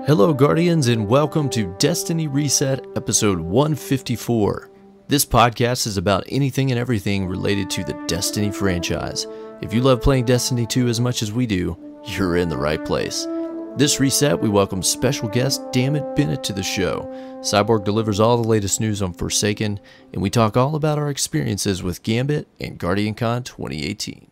Hello Guardians, and welcome to Destiny Reset episode 154. This podcast is about anything and everything related to the Destiny franchise. If you love playing Destiny 2 as much as we do, you're in the right place. This reset, we welcome special guest DamnitBennett to the show. Cyborg delivers all the latest news on Forsaken, and we talk all about our experiences with Gambit and GuardianCon 2018.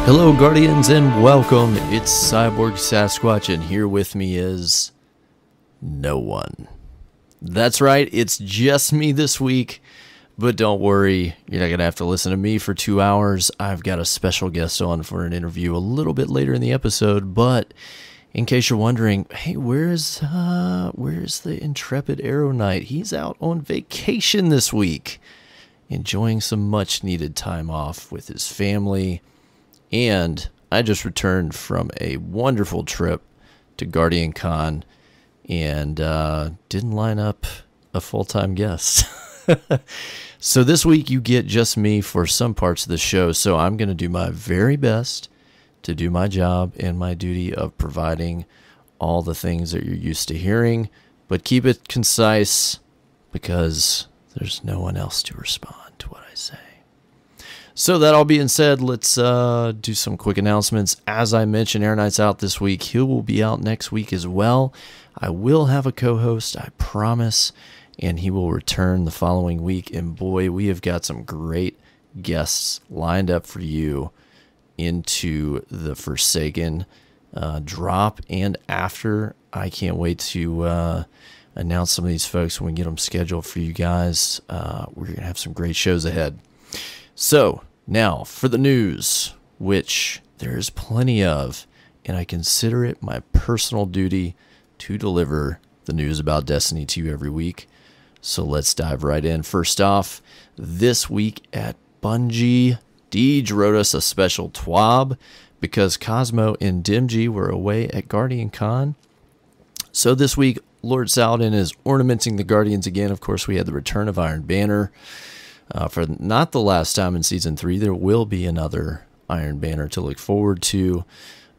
Hello Guardians and welcome, it's CyborgSasquatch, and here with me is no one. That's right, it's just me this week, but don't worry, you're not going to have to listen to me for 2 hours. I've got a special guest on for an interview a little bit later in the episode, but in case you're wondering, hey, where's the intrepid Arrow Knight? He's out on vacation this week, enjoying some much needed time off with his family. And I just returned from a wonderful trip to GuardianCon and didn't line up a full-time guest. So this week you get just me for some parts of the show. So I'm going to do my very best to do my job and my duty of providing all the things that you're used to hearing. But keep it concise because there's no one else to respond to what I say. So that all being said, let's do some quick announcements. As I mentioned, Arrow Knight's out this week. He will be out next week as well. I will have a co-host, I promise, and he will return the following week. And boy, we have got some great guests lined up for you into the Forsaken drop and after. I can't wait to announce some of these folks when we get them scheduled for you guys. We're going to have some great shows ahead. So, now for the news, which there's plenty of, and I consider it my personal duty to deliver the news about Destiny 2 every week. So let's dive right in. First off, this week at Bungie, Deej wrote us a special twab because Cosmo and Dimji were away at GuardianCon. So this week, Lord Saladin is ornamenting the Guardians again. Of course, we had the return of Iron Banner. For not the last time in Season 3, there will be another Iron Banner to look forward to.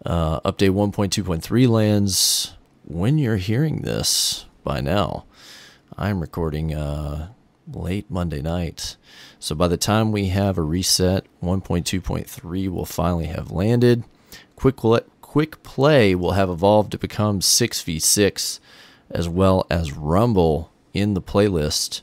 Update 1.2.3 lands when you're hearing this by now. I'm recording late Monday night. So by the time we have a reset, 1.2.3 will finally have landed. Quick Play will have evolved to become 6v6, as well as Rumble in the playlist.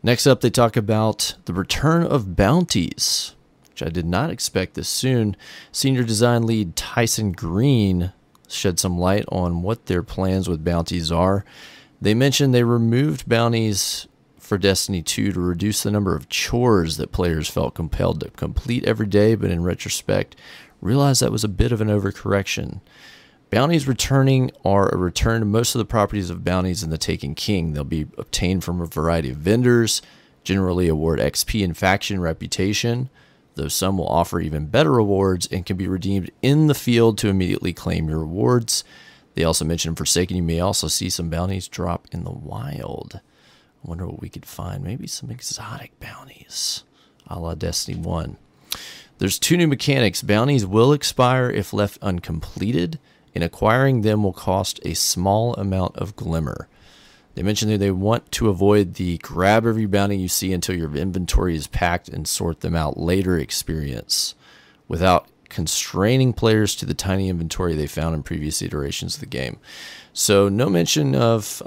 Next up, they talk about the return of bounties, which I did not expect this soon. Senior design lead Tyson Green shed some light on what their plans with bounties are. They mentioned they removed bounties for Destiny 2 to reduce the number of chores that players felt compelled to complete every day, but in retrospect, realized that was a bit of an overcorrection. Bounties returning are a return to most of the properties of bounties in the Taken King. They'll be obtained from a variety of vendors, generally award XP and faction reputation, though some will offer even better rewards and can be redeemed in the field to immediately claim your rewards. They also mentioned Forsaken, you may also see some bounties drop in the wild. I wonder what we could find. Maybe some exotic bounties, a la Destiny 1. There's 2 new mechanics. Bounties will expire if left uncompleted, and acquiring them will cost a small amount of glimmer. They mentioned that they want to avoid the grab every bounty you see until your inventory is packed and sort them out later experience, without constraining players to the tiny inventory they found in previous iterations of the game. So no mention of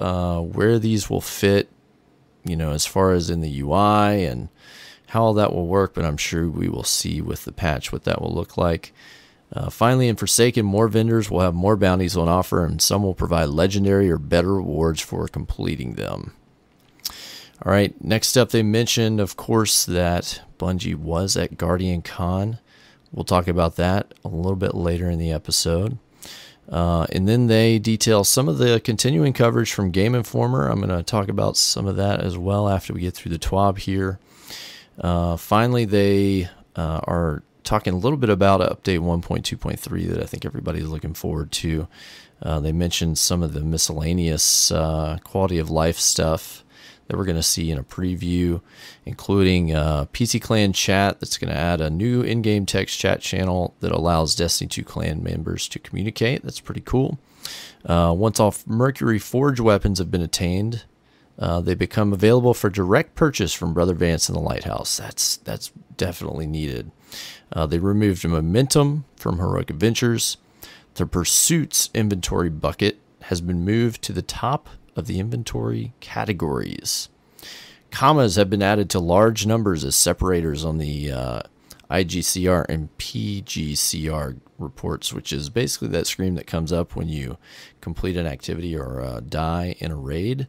where these will fit, you know, as far as in the UI and how all that will work, but I'm sure we will see with the patch what that will look like. Finally, in Forsaken, more vendors will have more bounties on offer, and some will provide legendary or better rewards for completing them. All right, next up, they mentioned, of course, that Bungie was at GuardianCon. We'll talk about that a little bit later in the episode. And then they detail some of the continuing coverage from Game Informer. I'm going to talk about some of that as well after we get through the TWAB here. Finally, they are talking a little bit about update 1.2.3 that I think everybody's looking forward to. They mentioned some of the miscellaneous quality of life stuff that we're going to see in a preview, including PC Clan chat that's going to add a new in-game text chat channel that allows Destiny 2 clan members to communicate. That's pretty cool. Once all Mercury Forge weapons have been attained, they become available for direct purchase from Brother Vance and the Lighthouse. That's definitely needed. They removed Momentum from Heroic Adventures. The Pursuits inventory bucket has been moved to the top of the inventory categories. Commas have been added to large numbers as separators on the IGCR and PGCR reports, which is basically that screen that comes up when you complete an activity or die in a raid.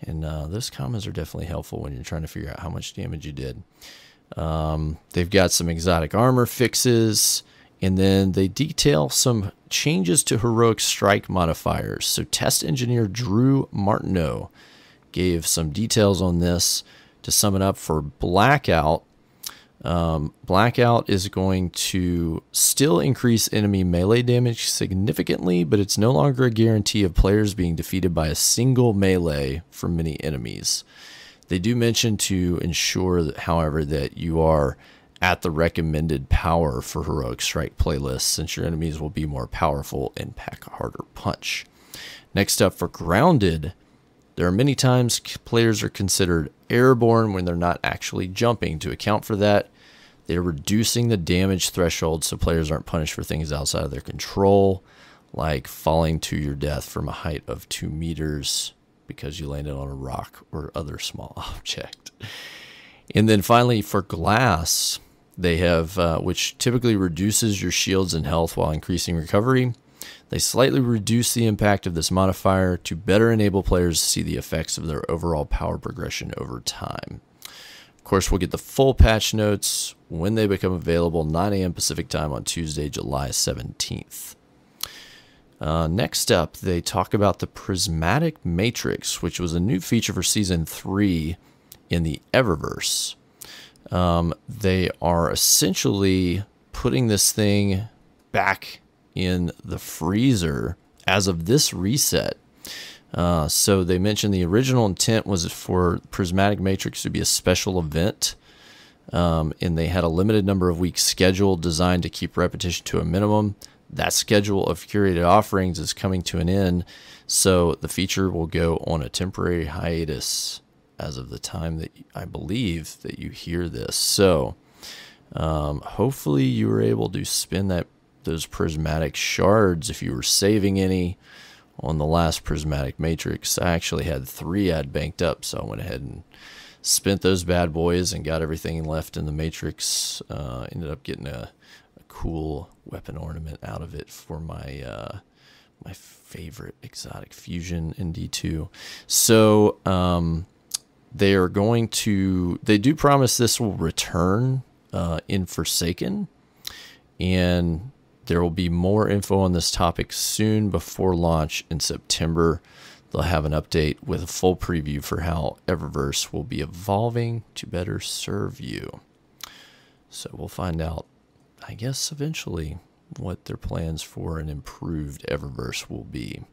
And those commas are definitely helpful when you're trying to figure out how much damage you did. They've got some exotic armor fixes, and then they detail some changes to heroic strike modifiers. So test engineer Drew Martineau gave some details on this. To sum it up, for Blackout, Blackout is going to still increase enemy melee damage significantly, but it's no longer a guarantee of players being defeated by a single melee from many enemies. They do mention to ensure that, however, that you are at the recommended power for Heroic Strike playlists, since your enemies will be more powerful and pack a harder punch. Next up, for Grounded, there are many times players are considered airborne when they're not actually jumping. To account for that, they're reducing the damage threshold so players aren't punished for things outside of their control, like falling to your death from a height of 2 meters because you landed on a rock or other small object. And then finally, for Glass, they have, which typically reduces your shields and health while increasing recovery. They slightly reduce the impact of this modifier to better enable players to see the effects of their overall power progression over time. Of course, we'll get the full patch notes when they become available, 9 a.m. Pacific time on Tuesday, July 17th. Next up, they talk about the Prismatic Matrix, which was a new feature for Season 3 in the Eververse. They are essentially putting this thing back in the freezer as of this reset. So they mentioned the original intent was for Prismatic Matrix to be a special event, and they had a limited number of weeks scheduled designed to keep repetition to a minimum. That schedule of curated offerings is coming to an end, so the feature will go on a temporary hiatus as of the time that I believe that you hear this. So hopefully you were able to spend those prismatic shards if you were saving any on the last Prismatic Matrix. I actually had 3 I'd banked up, so I went ahead and spent those bad boys and got everything left in the Matrix. Ended up getting a cool weapon ornament out of it for my my favorite exotic fusion in D2. So they do promise this will return in Forsaken, and there will be more info on this topic soon before launch in September. They'll have an update with a full preview for how Eververse will be evolving to better serve you. So we'll find out, I guess, eventually what their plans for an improved Eververse will be.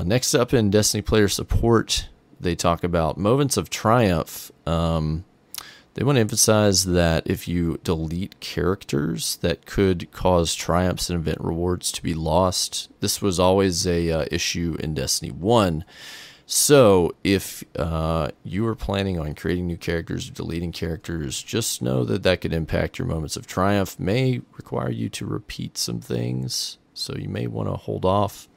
Next up in Destiny player support, they talk about Moments of Triumph. They want to emphasize that if you delete characters that could cause triumphs and event rewards to be lost, this was always a issue in Destiny 1. So if you were planning on creating new characters or deleting characters, just know that that could impact your Moments of Triumph, may require you to repeat some things, so you may want to hold off.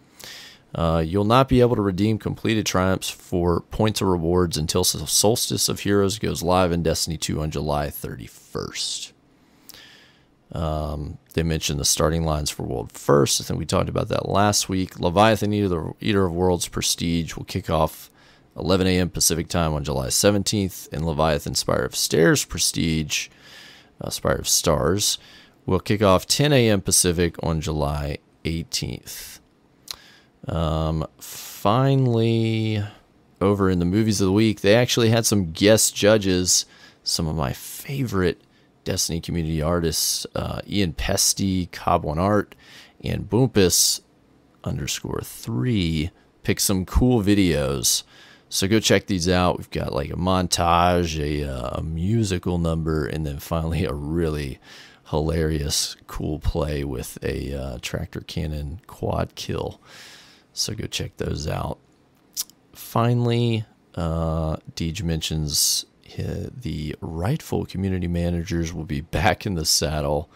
You'll not be able to redeem completed triumphs for points or rewards until Solstice of Heroes goes live in Destiny 2 on July 31st. They mentioned the starting lines for World First. I think we talked about that last week. Leviathan Eater of Worlds Prestige will kick off 11 a.m. Pacific time on July 17th, and Leviathan Spire of Stars Prestige, Spire of Stars, will kick off 10 a.m. Pacific on July 18th. Finally, over in the movies of the week, they actually had some guest judges, some of my favorite Destiny community artists Ian Pesty, Cob1Art, and Boompus_3 pick some cool videos. So go check these out. We've got like a montage, a musical number, and then finally a really hilarious, cool play with a tractor cannon quad kill. So go check those out. Finally, Deej mentions the rightful community managers will be back in the saddle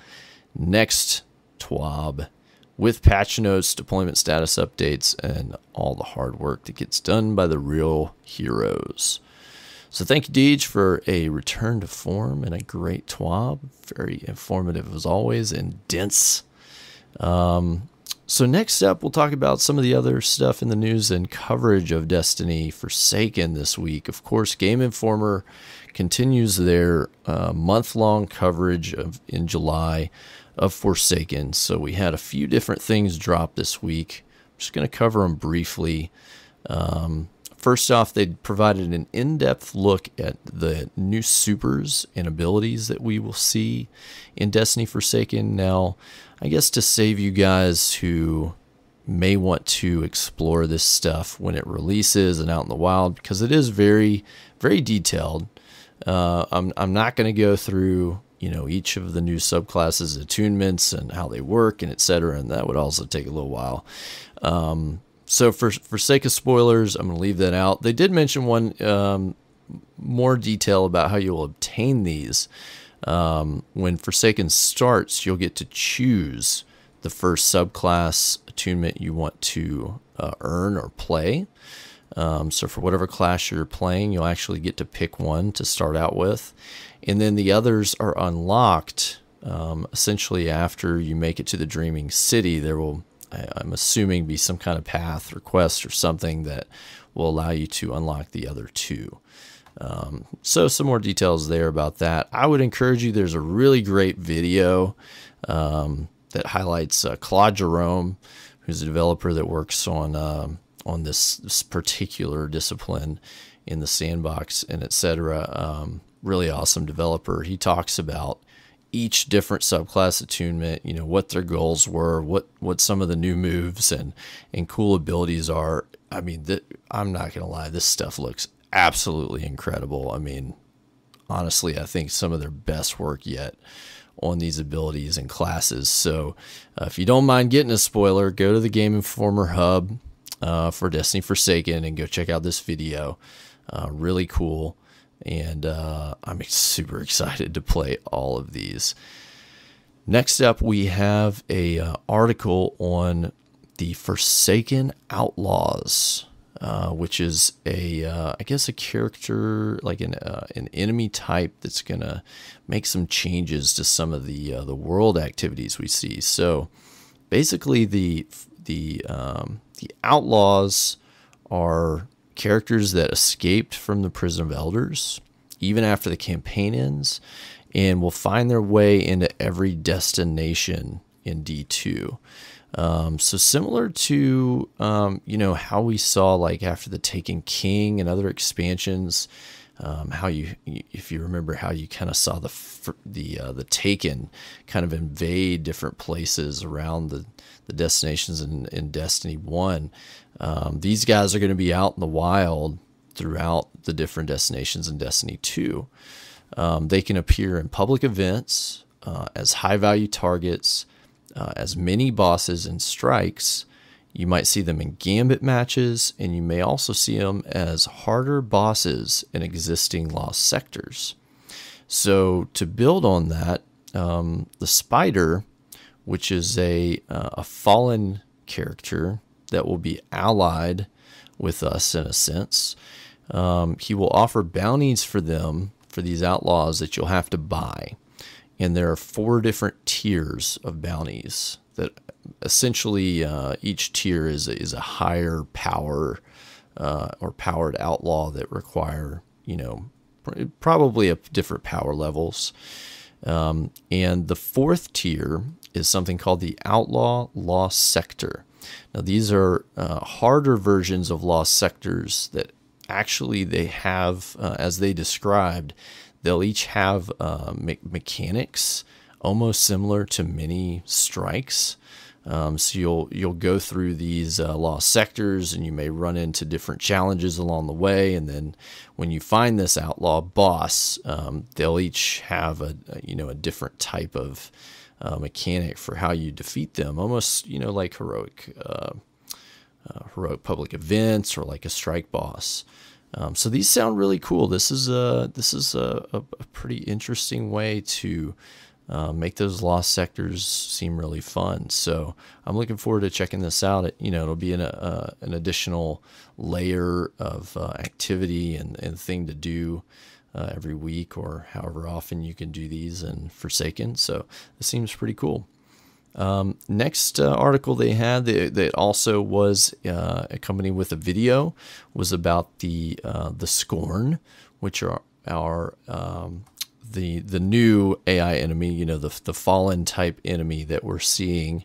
next TWAB with patch notes, deployment status updates, and all the hard work that gets done by the real heroes. So thank you, Deej, for a return to form and a great TWAB. Very informative as always and dense. So next up, we'll talk about some of the other stuff in the news and coverage of Destiny Forsaken this week. Of course, Game Informer continues their month-long coverage in July of Forsaken. So we had a few different things drop this week. I'm just going to cover them briefly. First off, they provided an in-depth look at the new supers and abilities that we will see in Destiny Forsaken. Now, I guess to save you guys who may want to explore this stuff when it releases and out in the wild, because it is very, very detailed. I'm not going to go through, each of the new subclasses, attunements, and how they work, and etc. And that would also take a little while. So for sake of spoilers, I'm going to leave that out. They did mention one more detail about how you will obtain these. When Forsaken starts, you'll get to choose the first subclass attunement you want to earn or play. So for whatever class you're playing, you'll actually get to pick one to start out with. And then the others are unlocked essentially after you make it to the Dreaming City. There will, I'm assuming, be some kind of path or quest or something that will allow you to unlock the other two. So some more details there about that. I would encourage you, there's a really great video that highlights Claude Jerome, who's a developer that works on this particular discipline in the sandbox and etc. Really awesome developer. He talks about each different subclass attunement, what their goals were, what some of the new moves and cool abilities are. I mean, I'm not going to lie, this stuff looks absolutely incredible. I mean, honestly, I think some of their best work yet on these abilities and classes. So if you don't mind getting a spoiler, go to the Game Informer hub for Destiny Forsaken and go check out this video. Really cool. And I'm super excited to play all of these. Next up, we have a article on the Forsaken Outlaws, which is I guess a character, like an enemy type that's gonna make some changes to some of the world activities we see. So basically, the Outlaws are characters that escaped from the Prison of Elders, even after the campaign ends, and will find their way into every destination in D2. So similar to, how we saw like after the Taken King and other expansions, how if you remember how you kind of saw the Taken kind of invade different places around the destinations in Destiny 1. These guys are going to be out in the wild throughout the different destinations in Destiny 2. They can appear in public events as high-value targets, as mini bosses and strikes. You might see them in gambit matches, and you may also see them as harder bosses in existing lost sectors. So to build on that, the Spider, which is a fallen character that will be allied with us in a sense, he will offer bounties for these outlaws that you'll have to buy. And there are 4 different tiers of bounties that essentially each tier is a higher power or powered outlaw that require, probably different power levels. And the 4th tier is something called the Outlaw Lost Sector. Now these are harder versions of lost sectors that actually they have, as they described, they'll each have mechanics almost similar to mini strikes. So you'll go through these lost sectors, and you may run into different challenges along the way. And then when you find this outlaw boss, they'll each have a different type of mechanic for how you defeat them, almost like heroic public events or like a strike boss. So these sound really cool. This is a pretty interesting way to make those lost sectors seem really fun. So I'm looking forward to checking this out. It'll be an additional layer of activity and thing to do every week, or however often you can do these in Forsaken. So this seems pretty cool. Next article they had that also was accompanied with a video was about the Scorn, which are the new AI enemy, the fallen type enemy that we're seeing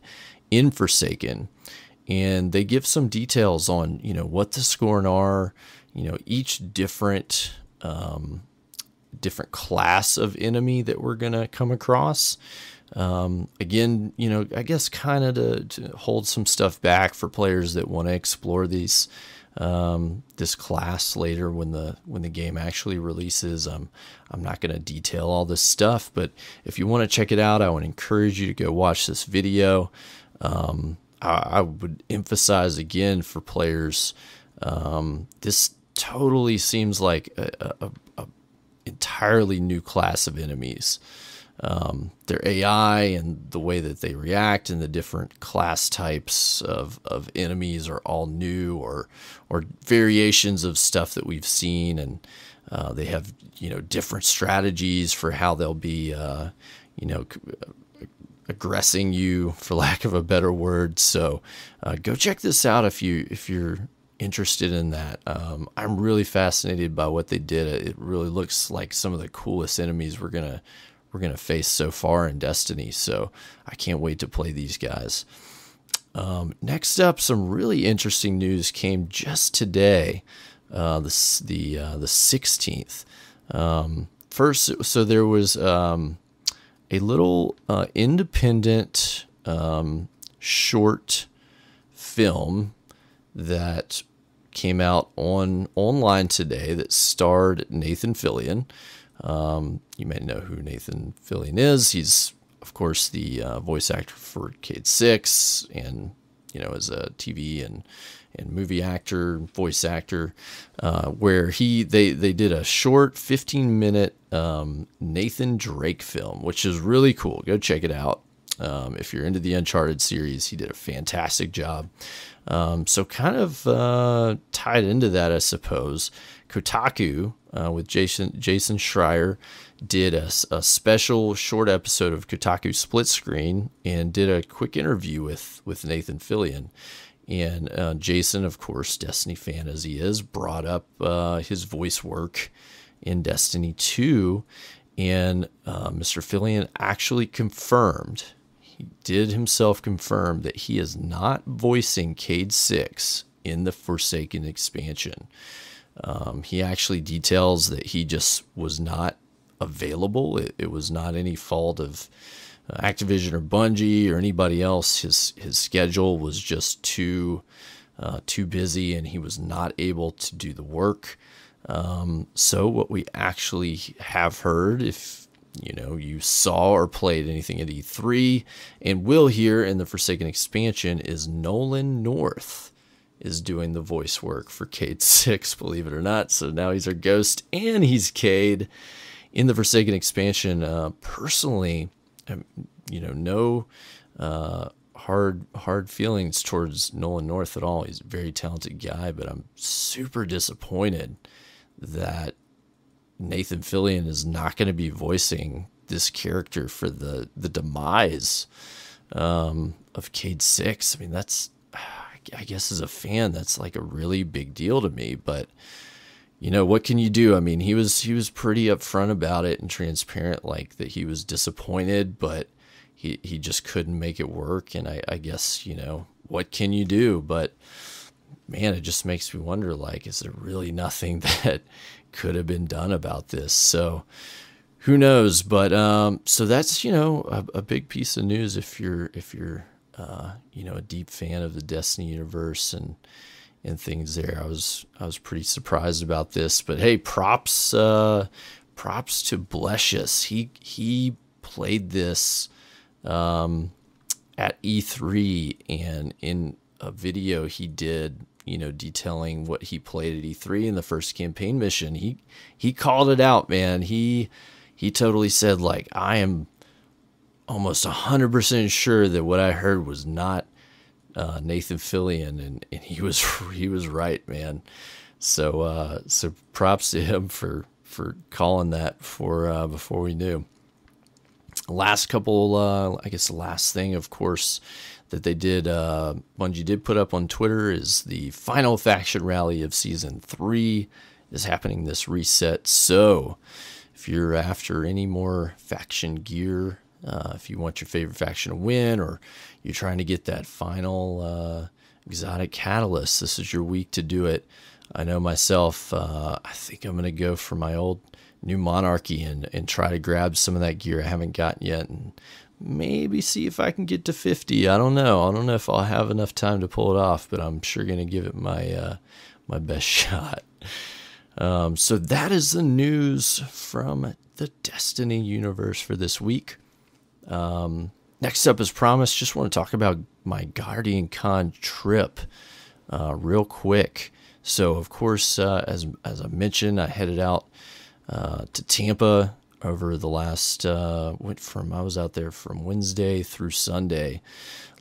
in Forsaken. And they give some details on, what the Scorn are, each different class of enemy that we're going to come across. Again, I guess kind of to hold some stuff back for players that want to explore these, this class later when the game actually releases. I'm not going to detail all this stuff, but if you want to check it out, I would encourage you to go watch this video. I would emphasize again for players, this totally seems like a entirely new class of enemies. Their AI and the way that they react and the different class types of enemies are all new or variations of stuff that we've seen, and they have different strategies for how they'll be aggressing you, for lack of a better word. So go check this out if you're interested in that. I'm really fascinated by what they did. It really looks like some of the coolest enemies we're gonna face so far in Destiny. So I can't wait to play these guys. Next up, some really interesting news came just today, the 16th. First, so there was a little independent short film that came out online today that starred Nathan Fillion. You may know who Nathan Fillion is. He's, of course, the voice actor for Cade 6, and as a TV and movie actor, voice actor, where they did a short 15-minute Nathan Drake film, which is really cool. Go check it out. If you're into the Uncharted series, he did a fantastic job. So kind of tied into that, I suppose, Kotaku with Jason Schreier did a special short episode of Kotaku Split Screen and did a quick interview with Nathan Fillion. And Jason, of course, Destiny fan as he is, brought up his voice work in Destiny 2, and Mr. Fillion actually confirmed, he did himself confirm, that he is not voicing Cade 6 in the Forsaken expansion. He actually details that he just was not available. It was not any fault of Activision or Bungie or anybody else. His schedule was just too busy, and he was not able to do the work. So what we actually have heard, if you saw or played anything at E3 and will hear in the Forsaken expansion, is Nolan North is doing the voice work for Cade 6, believe it or not. So now he's our Ghost and he's Cade in the Forsaken expansion. Personally, no hard feelings towards Nolan North at all. He's a very talented guy, but I'm super disappointed that Nathan Fillion is not going to be voicing this character for the demise of Cade 6. I mean, that's, I guess as a fan, that's like a really big deal to me, but what can you do? I mean, he was pretty upfront about it and transparent, like that he was disappointed, but he just couldn't make it work. And I guess, what can you do? But man, it just makes me wonder, like, is there really nothing that could have been done about this? So who knows? But so that's, you know, a big piece of news if you're you know, a deep fan of the Destiny universe and things there. I was pretty surprised about this, but hey, props to Blesius. He played this at E3, and in a video he did, you know, detailing what he played at E3 in the first campaign mission. He called it out, man. He totally said, like, I am almost 100% sure that what I heard was not Nathan Fillion, and he was right, man. So props to him for calling that before we knew. Last couple, I guess the last thing, of course, that they did, Bungie did put up on Twitter is the final faction rally of Season 3 is happening this reset. So if you're after any more faction gear, if you want your favorite faction to win, or you're trying to get that final exotic catalyst, this is your week to do it. I know myself, I think I'm going to go for my old New Monarchy and try to grab some of that gear I haven't gotten yet, and maybe see if I can get to 50. I don't know. I don't know if I'll have enough time to pull it off, but I'm sure going to give it my my best shot. So that is the news from the Destiny universe for this week. Next up, as promised, just want to talk about my GuardianCon trip real quick. So, of course, as I mentioned, I headed out to Tampa over the last, I was out there from Wednesday through Sunday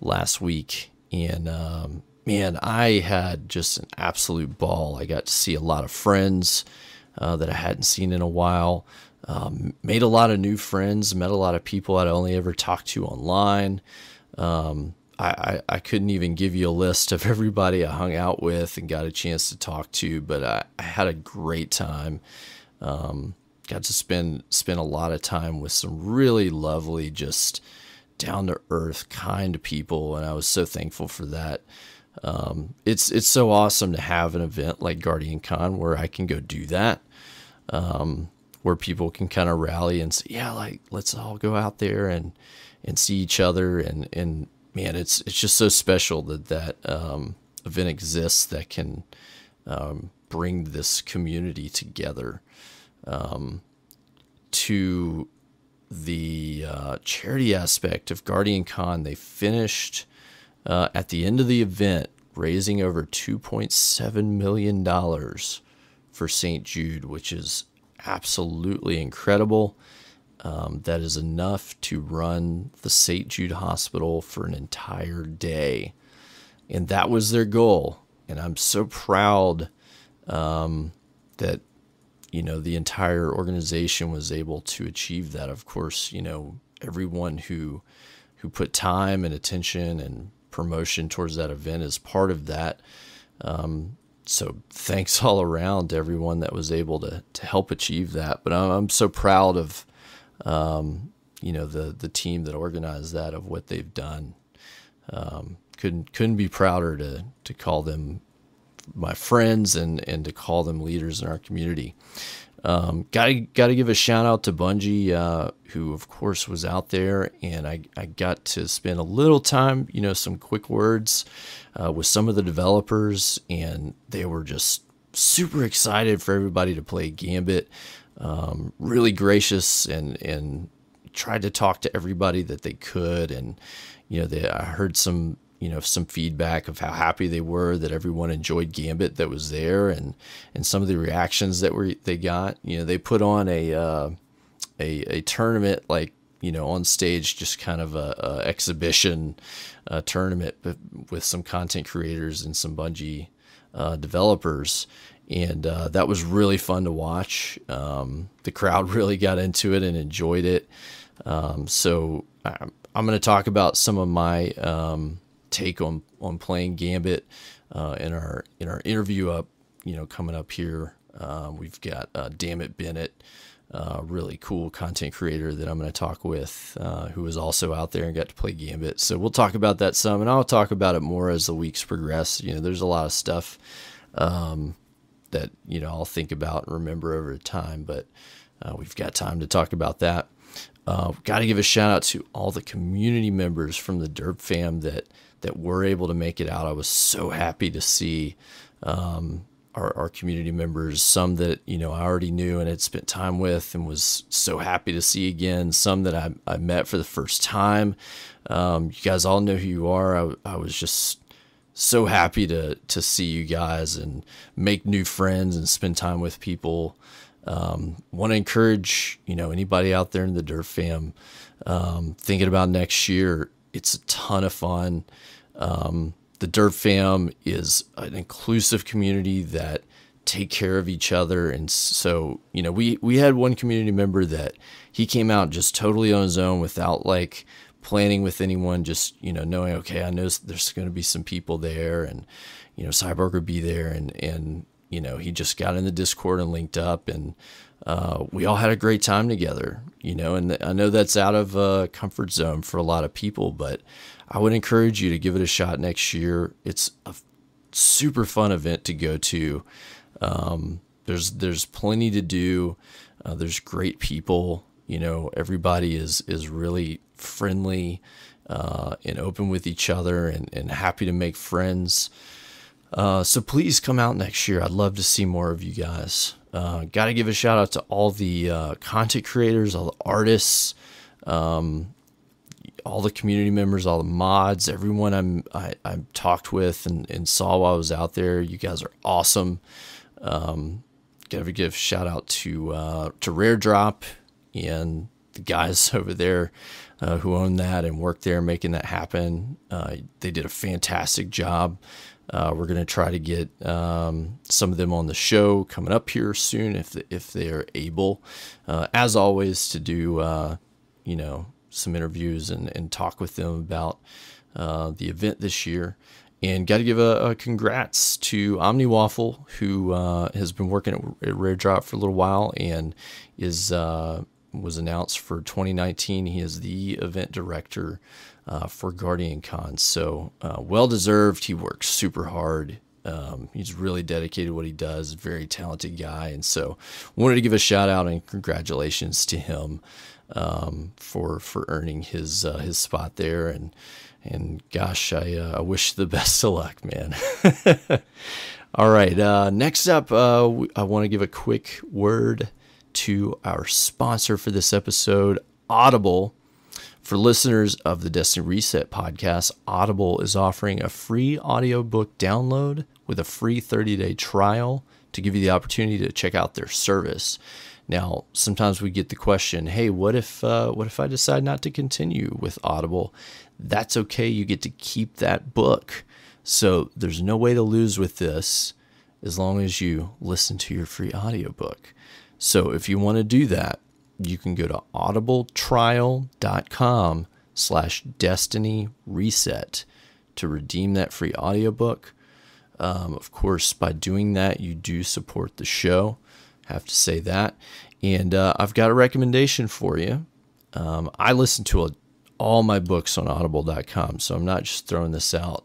last week. And, man, I had just an absolute ball. I got to see a lot of friends that I hadn't seen in a while. Made a lot of new friends, met a lot of people I'd only ever talked to online. I couldn't even give you a list of everybody I hung out with and got a chance to talk to, but I had a great time. Got to spend a lot of time with some really lovely, just down to earth, kind people, and I was so thankful for that. It's so awesome to have an event like GuardianCon where I can go do that. Where people can kind of rally and say, yeah, like, let's all go out there and see each other. And man, it's just so special that event exists that can bring this community together. To the charity aspect of GuardianCon, they finished at the end of the event raising over $2.7 million for St. Jude, which is absolutely incredible. That is enough to run the St. Jude Hospital for an entire day. And that was their goal. And I'm so proud that, you know, the entire organization was able to achieve that. Of course, you know, everyone who put time and attention and promotion towards that event is part of that. So thanks all around to everyone that was able to help achieve that. But I'm so proud of, you know, the team that organized that, of what they've done. Couldn't be prouder to call them my friends and to call them leaders in our community. Gotta give a shout out to Bungie, who of course was out there, and I got to spend a little time, you know, some quick words with some of the developers, and they were just super excited for everybody to play Gambit. Really gracious and tried to talk to everybody that they could, and you know, I heard some feedback of how happy they were that everyone enjoyed Gambit that was there, and some of the reactions that they got. You know, they put on a tournament, like, you know, on stage, just kind of a exhibition tournament, but with some content creators and some Bungie developers. And that was really fun to watch. The crowd really got into it and enjoyed it. So I'm going to talk about some of my take on playing Gambit in our interview up, you know, coming up here. We've got DamnitBennett, really cool content creator that I'm going to talk with, who was also out there and got to play Gambit. So we'll talk about that some, and I'll talk about it more as the weeks progress. You know, there's a lot of stuff that, you know, I'll think about and remember over time, but we've got time to talk about that. Got to give a shout out to all the community members from the Derp fam that were able to make it out. I was so happy to see our community members, some that, I already knew and had spent time with and was so happy to see again, some that I met for the first time. You guys all know who you are. I was just so happy to see you guys and make new friends and spend time with people. Want to encourage, anybody out there in the Derp fam, thinking about next year. It's a ton of fun. The Derp fam is an inclusive community that take care of each other. And so, we had one community member that he came out just totally on his own without like planning with anyone, just, knowing, okay, I know there's going to be some people there and, Cyborg will be there. And, he just got in the Discord and linked up, and we all had a great time together, and I know that's out of a comfort zone for a lot of people, but I would encourage you to give it a shot next year. It's a super fun event to go to. There's plenty to do. There's great people. Everybody is really friendly and open with each other and happy to make friends. So please come out next year. I'd love to see more of you guys. Got to give a shout out to all the content creators, all the artists, all the community members, all the mods, everyone I talked with and saw while I was out there. You guys are awesome. Got to give a shout out to Rare Drop and the guys over there who own that and work there making that happen. They did a fantastic job. We're going to try to get some of them on the show coming up here soon if they are able. As always, to do some interviews and talk with them about the event this year. And got to give a congrats to OmniWaffle, who has been working at Rare Drop for a little while and was announced for 2019. He is the event director for GuardianCon. So well-deserved. He works super hard. He's really dedicated to what he does. Very talented guy. And so wanted to give a shout out and congratulations to him for earning his spot there. And gosh, I wish the best of luck, man. All right. Next up, I want to give a quick word to our sponsor for this episode, Audible. For listeners of the Destiny Reset podcast, Audible is offering a free audiobook download with a free 30-day trial to give you the opportunity to check out their service. Now, sometimes we get the question, hey, what if I decide not to continue with Audible? That's okay. You get to keep that book. So there's no way to lose with this as long as you listen to your free audiobook. So if you want to do that, you can go to audibletrial.com/destinyreset to redeem that free audiobook. Of course, by doing that, you do support the show. Have to say that. And I've got a recommendation for you. I listen to all my books on audible.com, so I'm not just throwing this out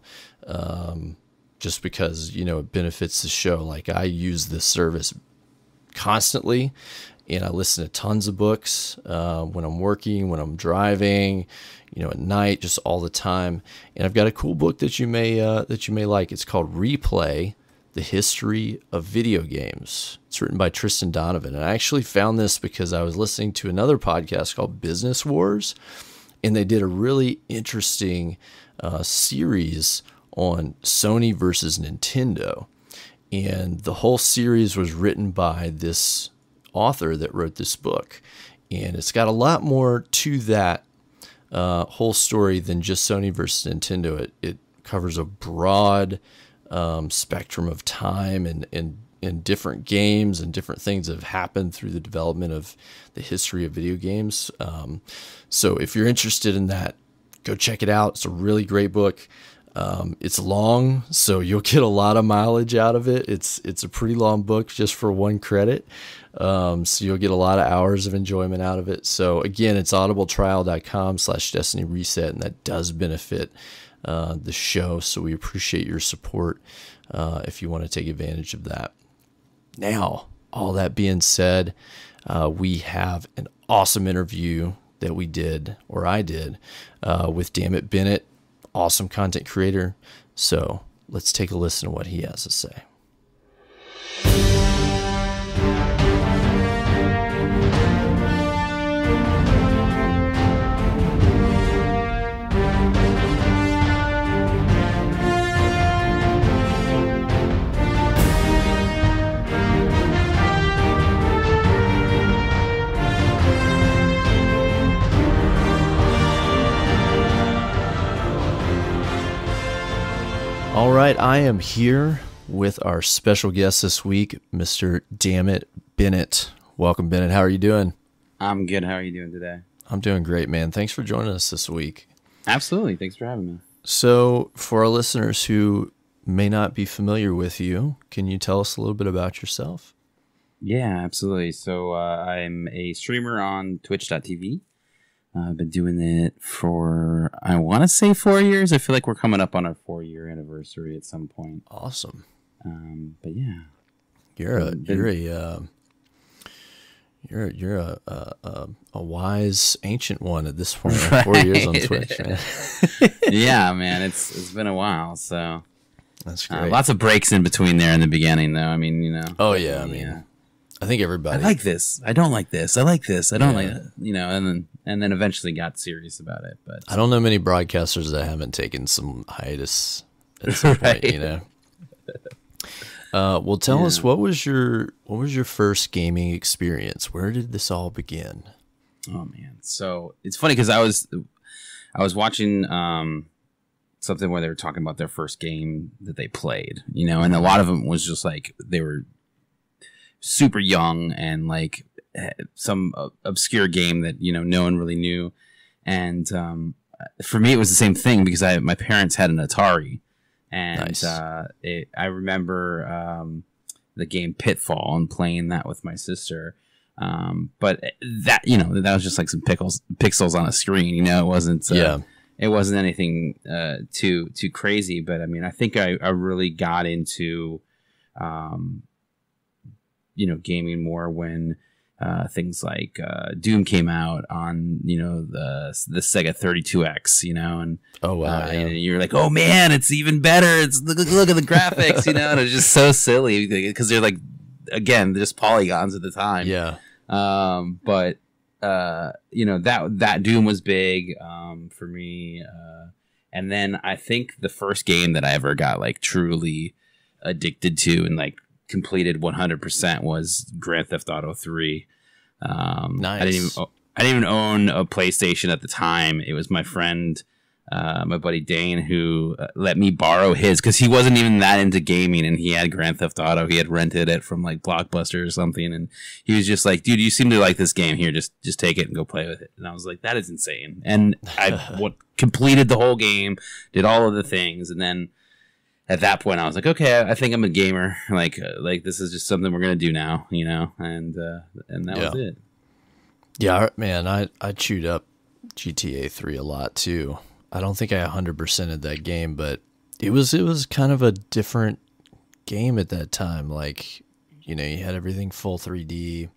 just because, it benefits the show. Like, I use this service constantly, and I listen to tons of books when I'm working, when I'm driving, at night, just all the time. And I've got a cool book that you may like. It's called Replay: The History of Video Games. It's written by Tristan Donovan. And I actually found this because I was listening to another podcast called Business Wars, and they did a really interesting series on Sony versus Nintendo. And the whole series was written by this author that wrote this book. And it's got a lot more to that whole story than just Sony versus Nintendo. It covers a broad spectrum of time and different games and different things that have happened through the development of the history of video games. So if you're interested in that, go check it out. It's a really great book. It's long, so you'll get a lot of mileage out of it. It's a pretty long book just for one credit. So you'll get a lot of hours of enjoyment out of it. So again, it's audibletrial.com/destinyreset, and that does benefit the show. So we appreciate your support if you want to take advantage of that. Now, all that being said, we have an awesome interview that we did, or I did, with DamnitBennett, awesome content creator. So let's take a listen to what he has to say. All right, I am here with our special guest this week, Mr. DamnitBennett. Welcome, Bennett. How are you doing? I'm good. How are you doing today? I'm doing great, man. Thanks for joining us this week. Absolutely. Thanks for having me. So, for our listeners who may not be familiar with you, can you tell us a little bit about yourself? Yeah, absolutely. So, I'm a streamer on twitch.tv. I've been doing it for, I want to say 4 years. I feel like we're coming up on our 4-year anniversary at some point. Awesome. But yeah, you're a wise ancient one at this point. Right. 4 years on Twitch. Man. Yeah, man, it's been a while. So that's great. Lots of breaks in between there in the beginning, though. I mean, you know. Oh yeah, I mean, I think everybody. I like this. I don't like this. I like this. I don't like it. You know, and then eventually got serious about it. But I don't know many broadcasters that haven't taken some hiatus at some point. You know. Well, tell us, what was your first gaming experience? Where did this all begin? Oh man, so it's funny because I was watching something where they were talking about their first game that they played, you know, and a lot of them was just like they were super young and like some obscure game that, you know, no one really knew. And for me, it was the same thing because my parents had an Atari, and nice. I remember the game Pitfall and playing that with my sister. But that, you know, that was just like some pixels on a screen. You know, it wasn't it wasn't anything too crazy. But I mean, I think I really got into you know, gaming more when things like Doom came out on, you know, the Sega 32X, you know, and oh wow, and you're like, oh man, it's even better. It's look at the graphics, you know, and it's just so silly because they're like, again, just polygons at the time. Yeah. But you know, that Doom was big for me, and then I think the first game that I ever got like truly addicted to and like completed 100% was Grand Theft Auto 3. Nice. I didn't even own a PlayStation at the time. It was my friend, my buddy Dane, who let me borrow his because he wasn't even that into gaming, and he had Grand Theft Auto. He had rented it from like Blockbuster or something, and he was just like, "Dude, you seem to like this game. Here, just take it and go play with it." And I was like, "That is insane." And I completed the whole game, did all of the things, and then at that point, I was like, okay, I think I'm a gamer. Like this is just something we're gonna do now, you know. And that was it. Yeah, man, I chewed up GTA 3 a lot too. I don't think I 100%ed that game, but it was kind of a different game at that time. Like, you know, you had everything full 3D,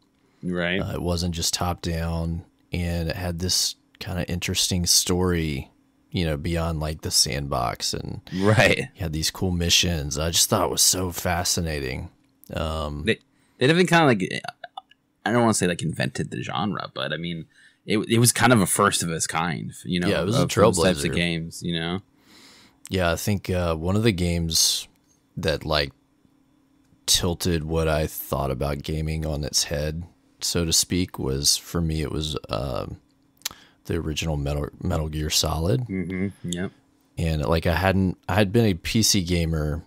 right? It wasn't just top down, and it had this kind of interesting story, you know, beyond like the sandbox, and right, you had these cool missions. I just thought it was so fascinating. They'd have been kind of like, I don't want to say like invented the genre, but I mean, it was kind of a first of its kind, you know. Yeah, it was a trailblazer. Types of games, you know. Yeah, I think one of the games that like tilted what I thought about gaming on its head, so to speak, was, for me, it was the original Metal Gear Solid. Mm-hmm. Yep. And like I had been a PC gamer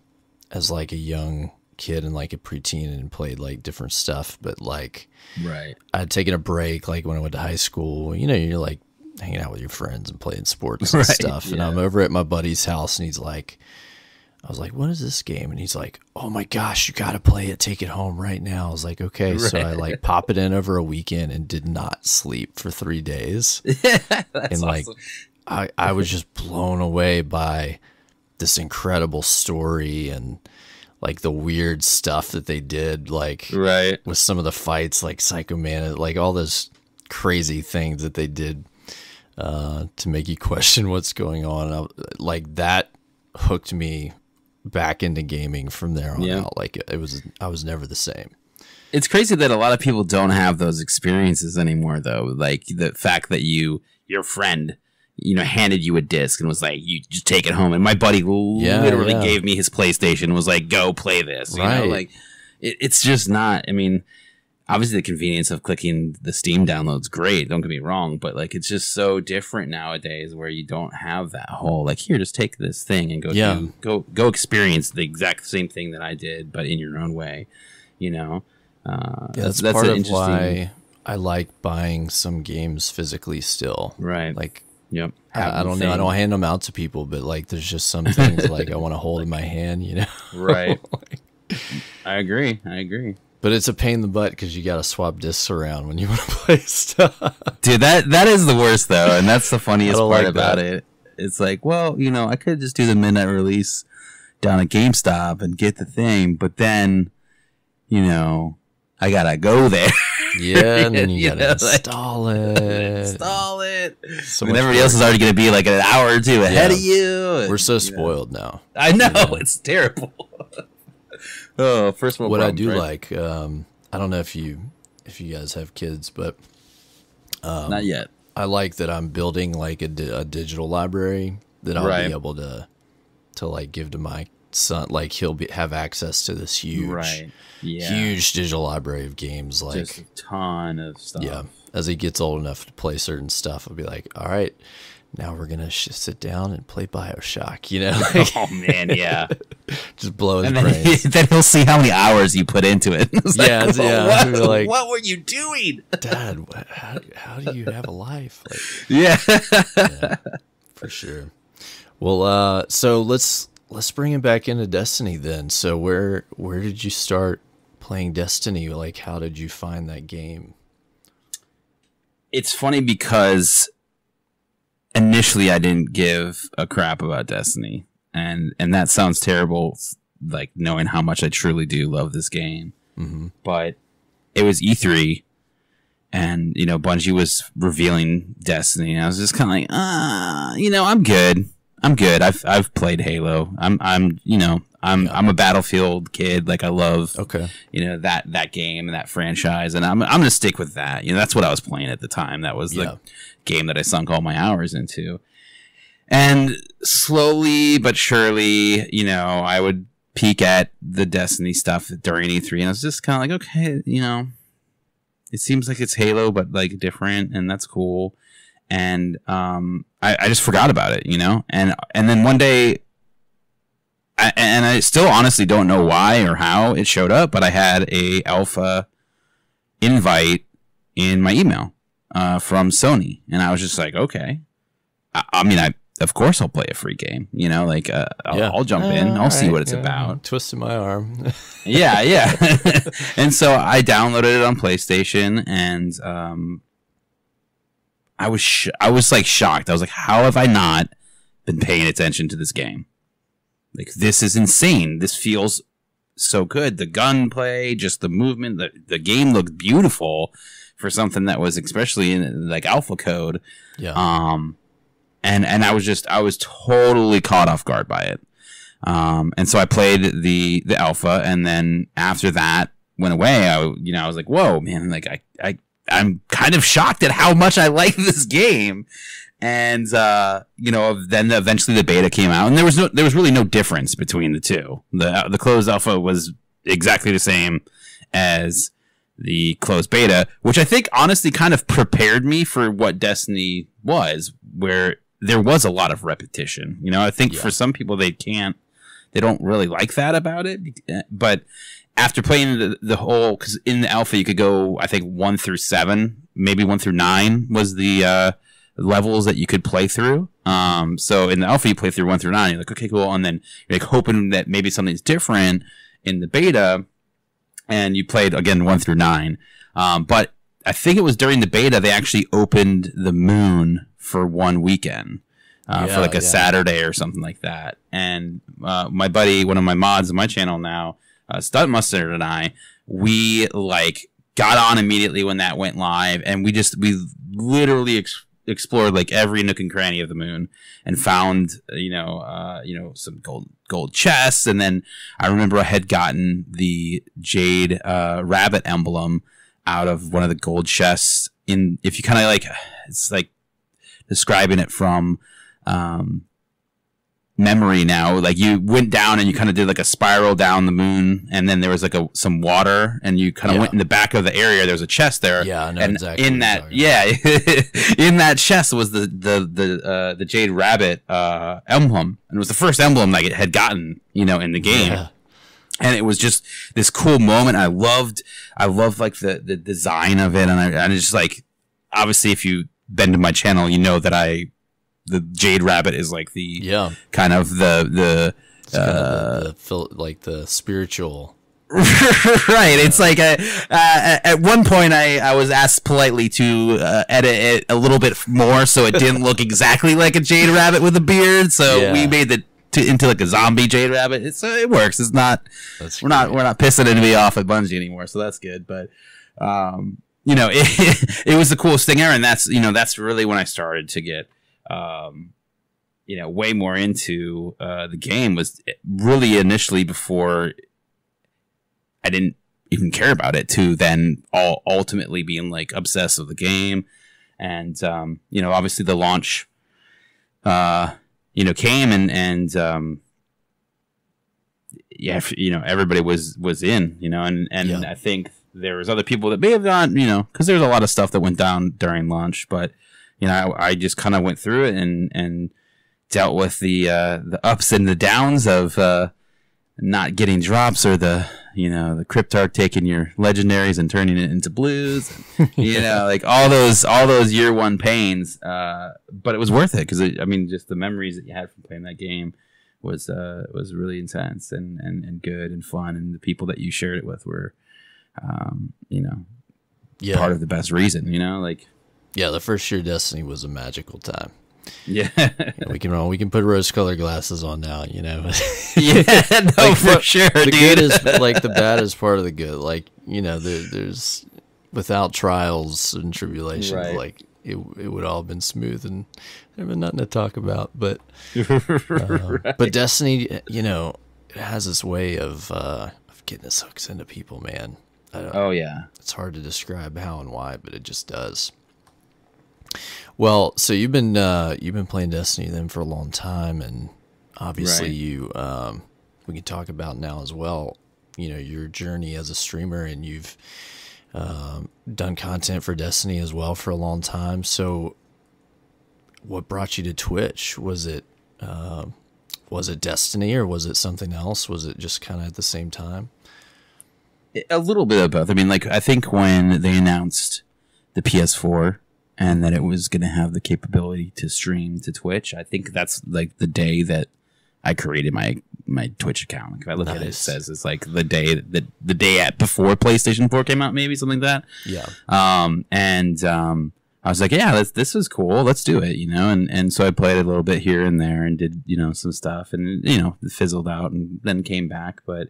as like a young kid and like a preteen and played like different stuff, but like right, I'd taken a break like when I went to high school. You know, you're like hanging out with your friends and playing sports and stuff. Yeah. And I'm over at my buddy's house, and he's like, I was like, what is this game? And he's like, oh my gosh, you got to play it. Take it home right now. I was like, okay. Right. So I like pop it in over a weekend and did not sleep for 3 days. That's like, awesome. I was just blown away by this incredible story and like the weird stuff that they did, like right with some of the fights, like Psycho Man, like all those crazy things that they did to make you question what's going on. Like that hooked me back into gaming from there on out. Like I was never the same. It's crazy that a lot of people don't have those experiences anymore, though. Like the fact that your friend, handed you a disc and was like, you just take it home. And my buddy literally gave me his PlayStation and was like, go play this. You know, like it's just not, I mean, obviously the convenience of clicking the Steam download's great. Don't get me wrong. But like, it's just so different nowadays where you don't have that whole, like, here, just take this thing and go experience the exact same thing that I did, but in your own way, that's part of why I like buying some games physically still. Right. Like, yep. I don't know. I don't hand them out to people, but like, there's just some things like I want to hold in my hand, Right. I agree. But it's a pain in the butt because you got to swap discs around when you want to play stuff. Dude, that is the worst though, and that's the funniest part about it. It's like, well, I could just do the midnight release down at GameStop and get the thing, but then, I gotta go there. Yeah, and then you gotta install it. Install it. Everybody else is already gonna be like an hour or two ahead of you. We're so spoiled now. I know, it's terrible. Oh, first world what problems, I do right? like, I don't know if you guys have kids, but not yet. I like that I'm building like a digital library that I'll be able to like give to my son. Like he'll have access to this huge digital library of games, like just a ton of stuff. Yeah, as he gets old enough to play certain stuff, I'll be like, all right, now we're gonna sit down and play BioShock. Like, oh man, yeah. Just blow his brains. Then he'll see how many hours you put into it. What were you doing, Dad? How do you have a life? Like, yeah, for sure. Well, so let's bring it back into Destiny then. So where did you start playing Destiny? Like, how did you find that game? It's funny because initially I didn't give a crap about Destiny, and that sounds terrible, like knowing how much I truly do love this game. Mm-hmm. But it was E3, and Bungie was revealing Destiny, and I was just kind of like, I'm good. I've played Halo. I'm a Battlefield kid. Like I love that game and that franchise, and I'm gonna stick with that. That's what I was playing at the time. That was the game that I sunk all my hours into. And slowly but surely, I would peek at the Destiny stuff during E3, and I was just kind of like, okay, it seems like it's Halo, but like different, and that's cool. And I just forgot about it, and then one day, I still honestly don't know why or how it showed up, but I had a alpha invite in my email from Sony, and I was just like, okay. I mean, of course I'll play a free game, I'll jump in, I'll see what it's about. Twisting my arm. yeah. And so I downloaded it on PlayStation, and I was like shocked. I was like, how have I not been paying attention to this game? Like, this is insane. This feels so good. The gunplay, just the movement, the game looked beautiful for something that was especially in like alpha code. Yeah. And I was totally caught off guard by it. And so I played the alpha, and then after that went away, I was like, whoa, man, like I'm kind of shocked at how much I like this game. And, then eventually the beta came out, and there was really no difference between the two. The closed alpha was exactly the same as the closed beta, which I think honestly kind of prepared me for what Destiny was, where there was a lot of repetition. I think for some people they don't really like that about it, but after playing the whole, because in the alpha you could go, I think 1 through 7, maybe 1 through 9 was the levels that you could play through. So in the alpha you play through 1 through 9. You're like, okay, cool, and then you're like hoping that maybe something's different in the beta, and you played again 1 through 9. But I think it was during the beta they actually opened the moon for one weekend. for like a Saturday or something like that. And my buddy, one of my mods on my channel now, Stunt Mustard, and we like got on immediately when that went live, and we literally explored like every nook and cranny of the moon and found some gold chests. And then I remember I had gotten the jade rabbit emblem out of one of the gold chests. If you kind of like, it's like describing it from memory now, like you went down and you kind of did like a spiral down the moon, and then there was like some water, and you kind of went in the back of the area. There was a chest there. Yeah, I know and exactly. In that, in that chest was the jade rabbit emblem, and it was the first emblem like it had gotten, in the game. Yeah. And it was just this cool moment. I loved like the design of it, and I just like, obviously if you've been to my channel, you know that the jade rabbit is like the kind of the spiritual. Right. It's like at one point I was asked politely to edit it a little bit more so it didn't look exactly like a jade rabbit with a beard. So we made into like a zombie jade rabbit. It works. It's not. We're not pissing anybody off at Bungie anymore. So that's good. But it was the coolest thing ever, and that's really when I started to get way more into the game. Was really initially before I didn't even care about it, to then ultimately being like obsessed with the game. And obviously the launch came and everybody was in, and I think there was other people that may have not, because there's a lot of stuff that went down during launch, but I just kind of went through it and dealt with the ups and the downs of not getting drops, or the Cryptarch taking your legendaries and turning it into blues, and, like all those year one pains. But it was worth it, because just the memories that you had from playing that game was really intense and good and fun, and the people that you shared it with were, part of the best reason. The first year Destiny was a magical time. Yeah, we can put rose-colored glasses on now. Yeah, no, for sure. The good is like the bad is part of the good. Like there's without trials and tribulations, like it would all have been smooth and there'd been nothing to talk about. But but Destiny, it has this way of getting us hooks into people, man. It's hard to describe how and why, but it just does. Well, so you've been playing Destiny then for a long time, and obviously we can talk about now as well, your journey as a streamer, and you've done content for Destiny as well for a long time. So what brought you to Twitch? Was it Destiny, or was it something else? Was it just kind of at the same time? A little bit of both. I think when they announced the PS4 and that it was going to have the capability to stream to Twitch, I think that's like the day that I created my Twitch account. Like if I look at it, it says it's like the day before PlayStation 4 came out, maybe something like that. Yeah. I was like, yeah, this is cool. Let's do it, And so I played a little bit here and there and did, some stuff, and it fizzled out and then came back. But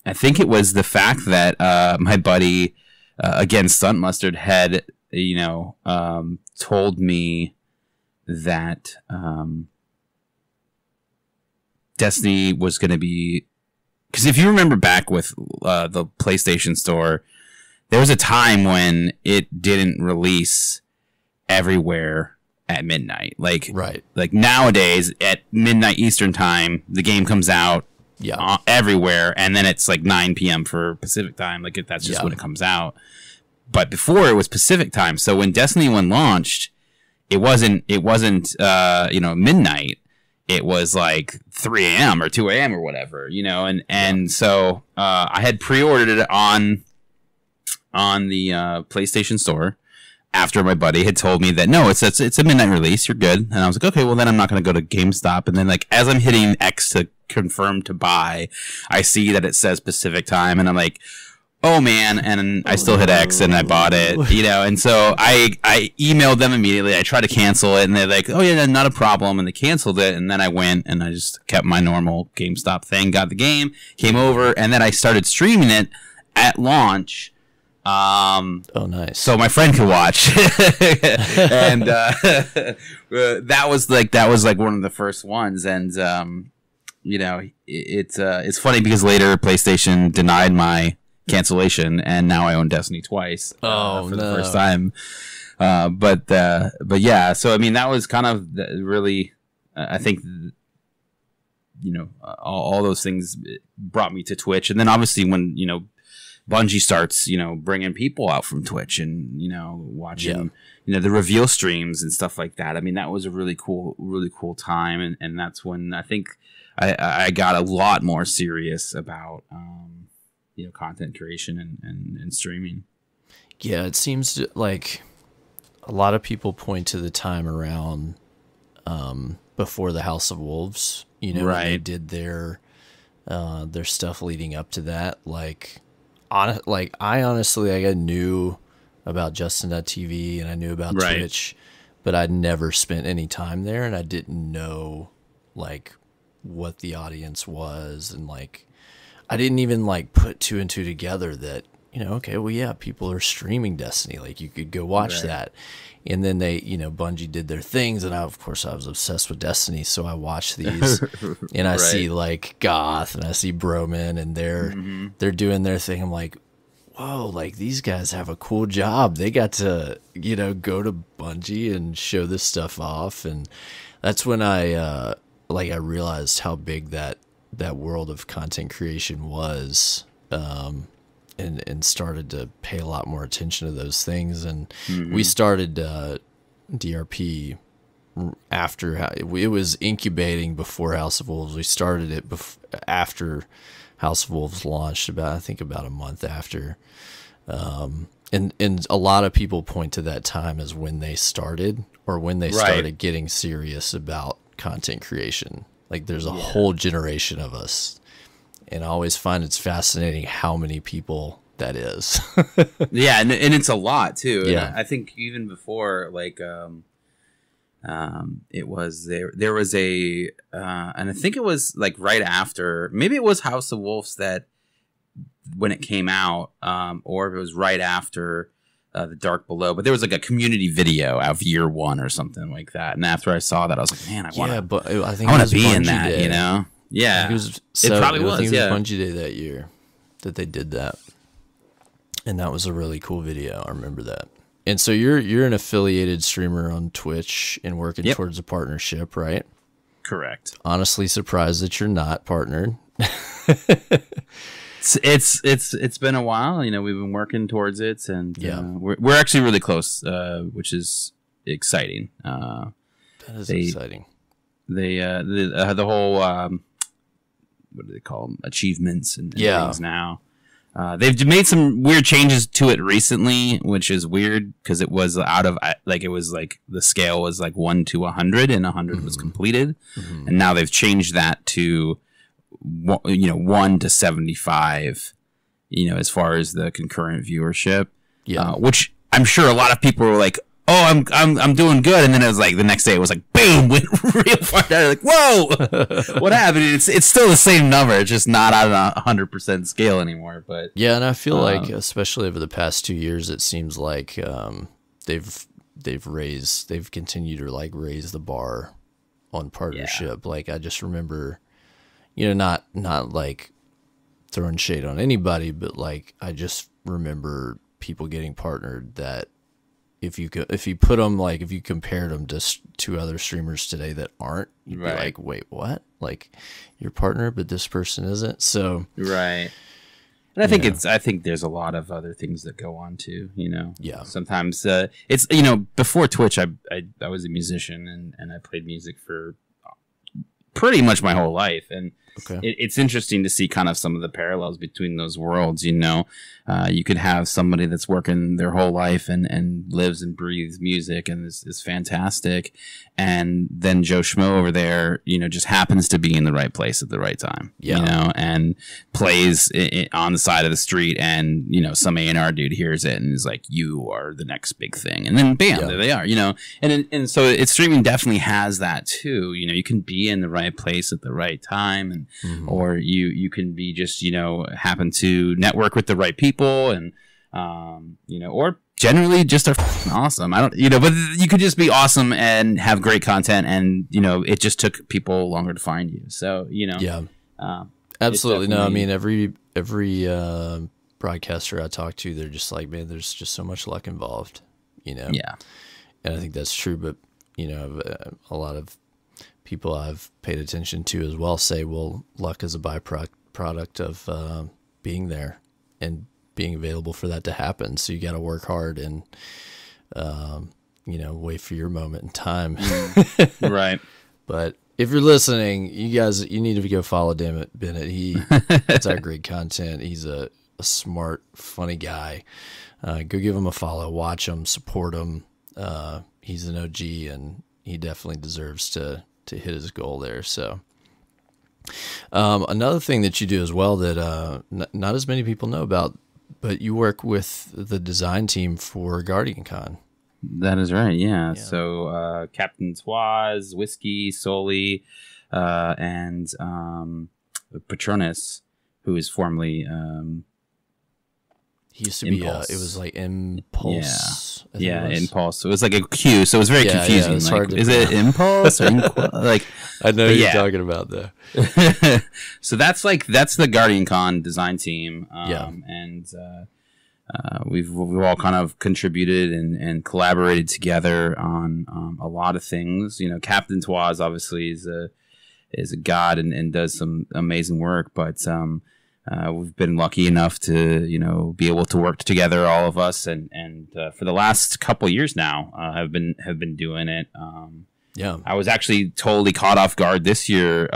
I think it was the fact that my buddy, again, Stunt Mustard, had told me that Destiny was going to be, because if you remember back with the PlayStation Store, there was a time when it didn't release everywhere at midnight. Like nowadays at midnight Eastern time, the game comes out everywhere, and then it's like 9 p.m. for Pacific time. Like that's just when it comes out. But before it was Pacific time. So when Destiny 1 launched, it wasn't midnight. It was like 3 a.m. or 2 a.m. or whatever, and so I had pre-ordered it on the PlayStation Store after my buddy had told me that no, it's a midnight release, you're good. And I was like, okay, well then I'm not going to go to GameStop. And then like as I'm hitting X to confirm to buy, I see that it says Pacific time, and I'm like, oh man, and I still hit X and I bought it, you know, and so I emailed them immediately. I tried to cancel it and they're like, oh yeah, not a problem, and they canceled it. And then I went and I just kept my normal GameStop thing, got the game, came over, and then I started streaming it at launch. Oh, nice. So my friend could watch. And that was like one of the first ones. And you know, it's funny because later PlayStation denied my cancellation, and now I own Destiny twice for the first time. But yeah, so I mean, that was kind of really, I think, you know, all those things brought me to Twitch. And then obviously when, you know, Bungie starts, you know, bringing people out from Twitch and, you know, watching, you know, the reveal streams and stuff like that. I mean, that was a really cool time. And that's when I think I got a lot more serious about, you know, content creation and streaming. Yeah, it seems like a lot of people point to the time around before the House of Wolves, you know, when they did their stuff leading up to that. I honestly knew about Justin.tv and I knew about Twitch, but I'd never spent any time there, and I didn't know like what the audience was, and like I didn't even like put two and two together that, you know, okay, well, yeah, people are streaming Destiny, like you could go watch that. And then they, you know, Bungie did their things, and of course I was obsessed with Destiny, so I watched these and I see like Goth and I see Broman, and they're doing their thing. I'm like, whoa, like these guys have a cool job. They got to, you know, go to Bungie and show this stuff off. And that's when I realized how big that world of content creation was, and started to pay a lot more attention to those things. And we started DRP after it was incubating before House of Wolves. We started it after House of Wolves launched, about a month after. And a lot of people point to that time as when they started, or when they started getting serious about content creation. Like there's a whole generation of us. And I always find it's fascinating how many people that is. Yeah, and it's a lot too. Yeah, and I think even before, like, it was there was a, and I think it was like right after, maybe it was House of Wolves that when it came out, or if it was right after The Dark Below. But there was like a community video of year one or something like that. And after I saw that, I was like, man, I want to be in that, you know. Yeah, it probably was. I think it was Bungie Day that year that they did that, and that was a really cool video. I remember that. And so you're an affiliated streamer on Twitch and working towards a partnership, right? Correct. Honestly, surprised that you're not partnered. It's been a while. You know, we've been working towards it, and we're actually really close, which is exciting. That is exciting. The whole. What do they call them? Achievements and things now. They've made some weird changes to it recently, which is weird because it was out of it was like the scale was like 1 to 100, and 100 was completed, and now they've changed that to 1 to 75. You know, as far as the concurrent viewership, which I'm sure a lot of people were like, oh, I'm doing good, and then it was like the next day it was like boom, went real far down. Like, whoa, what happened? It's still the same number, it's just not on a 100% scale anymore. But yeah, and I feel like especially over the past 2 years, it seems like they've continued to like raise the bar on partnership. Like I just remember, you know, not like throwing shade on anybody, but like I just remember people getting partnered that. If you put them, like if you compared them to other streamers today that aren't, you'd be like, wait, what? Like your partner, but this person isn't. So and I think I think there's a lot of other things that go on too. You know, sometimes it's, you know, before Twitch, I was a musician and I played music for pretty much my whole life, and it's interesting to see kind of some of the parallels between those worlds. You know, you could have somebody that's working their whole life and lives and breathes music and is fantastic, and then Joe Schmo over there, you know, just happens to be in the right place at the right time. You know, and plays on the side of the street, and you know, some A&R dude hears it and is like, "You are the next big thing," and then bam, there they are. You know, and so it's streaming definitely has that too. You know, you can be in the right place at the right time, and or you can be just, you know, happen to network with the right people, and you know, or generally just are awesome. I don't, you know, but you could just be awesome and have great content, and you know, it just took people longer to find you. So you know, absolutely. No, I mean every broadcaster I talk to, they're just like, man, there's just so much luck involved. You know, and I think that's true. But you know, a lot of people I've paid attention to as well say, well, luck is a byproduct of being there and being available for that to happen. So you got to work hard and, you know, wait for your moment in time. Right. But if you're listening, you guys, you need to go follow DamnitBennett. He puts out great content. He's a smart, funny guy. Go give him a follow, watch him, support him. He's an OG, and he definitely deserves to hit his goal there. So another thing that you do as well that not as many people know about, but you work with the design team for GuardianCon. That is right, yeah. So Captain Twaz, Whiskey, Soli, and Patronus, who is formerly he used to Impulse. Be it was like Impulse. Yeah, Impulse. So it was like a Q, so it was very confusing. It's like, hard to is it Impulse or like I know you're talking about though. So that's the GuardianCon design team. And we've all kind of contributed and collaborated together on a lot of things. You know, Captain Twaz obviously is a god and does some amazing work, but we've been lucky enough to, you know, be able to work together, all of us, and for the last couple of years now, have been doing it. I was actually totally caught off guard this year.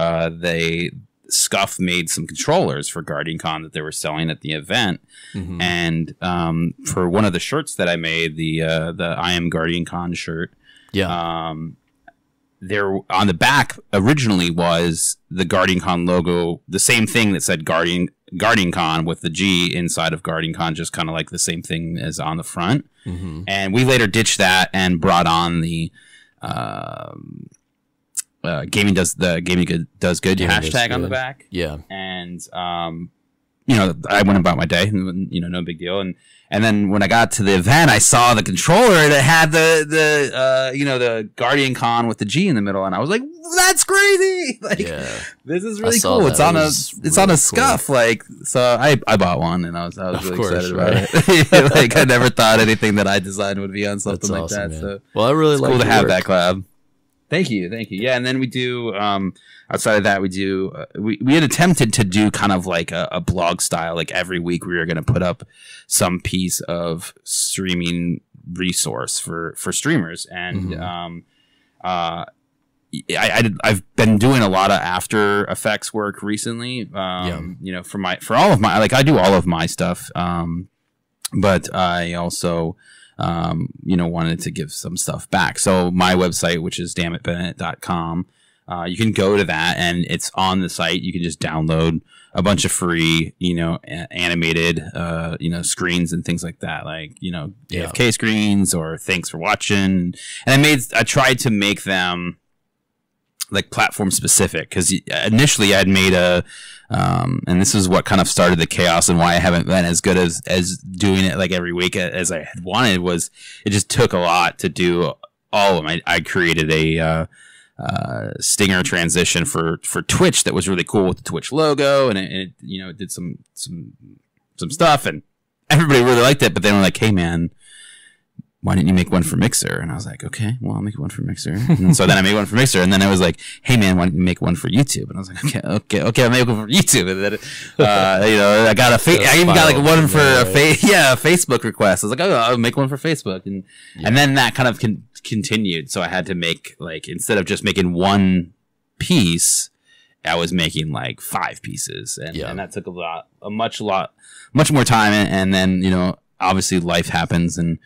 Scuff made some controllers for GuardianCon that they were selling at the event, and for one of the shirts that I made, the I Am GuardianCon shirt, there on the back originally was the GuardianCon logo, the same thing that said GuardianCon with the G inside of GuardianCon, just kind of like the same thing as on the front. And we later ditched that and brought on the gaming does good hashtag on the back. And you know, I went about my day, you know, no big deal. And then when I got to the event, I saw the controller and it had the you know, the GuardianCon with the G in the middle, and I was like, that's crazy! Like, this is really cool. It's on a Scuff. Like, so I bought one, and I was really excited about it. Like, I never thought anything that I designed would be on something like that. Man. So well, I really like cool to have that collab. Thank you. Yeah, and then we do outside of that, we do we had attempted to do kind of like a blog style. Like every week, we were going to put up some piece of streaming resource for streamers, and I've been doing a lot of After Effects work recently. You know, for all of my, like, I do all of my stuff, but I also you know, wanted to give some stuff back. So my website, which is DamnitBennett.com, you can go to that, and it's on the site. You can just download a bunch of free, you know, animated, you know, screens and things like that, like, you know, AFK screens or thanks for watching. And I tried to make them like platform specific, because initially I'd made and this is what kind of started the chaos and why I haven't been as good as doing it like every week as I had wanted. Was it just took a lot to do all of them. I created a stinger transition for Twitch that was really cool with the Twitch logo, and it you know, it did some stuff, and everybody really liked it. But they were like, "Hey man, why didn't you make one for Mixer?" And I was like, okay, well, I'll make one for Mixer. And so then I made one for Mixer, and then I was like, hey man, why didn't you make one for YouTube? And I was like, okay, I'll make one for YouTube. And then, you know, I even got like one for a Facebook request. I was like, oh, I'll make one for Facebook. And then that kind of continued. So I had to make, like, instead of just making one piece I was making like 5 pieces, and that took much more time. And then, you know, obviously life happens, and,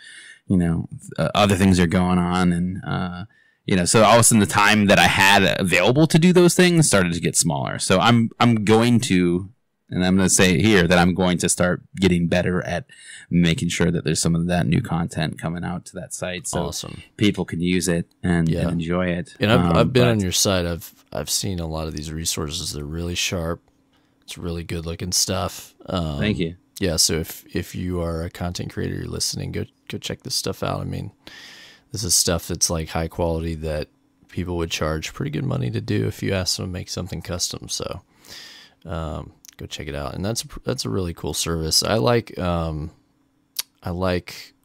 you know, other things are going on, and you know, so all of a sudden the time that I had available to do those things started to get smaller. So I'm going to, and I'm going to say here that I'm going to start getting better at making sure that there's some of that new content coming out to that site, so people can use it and enjoy it. And I've been on your site. I've seen a lot of these resources. They're really sharp. It's really good looking stuff. Thank you. Yeah. So if you are a content creator, you're listening, go check this stuff out. I mean, this is stuff that's like high quality that people would charge pretty good money to do if you ask them to make something custom. So go check it out. And that's a really cool service. I like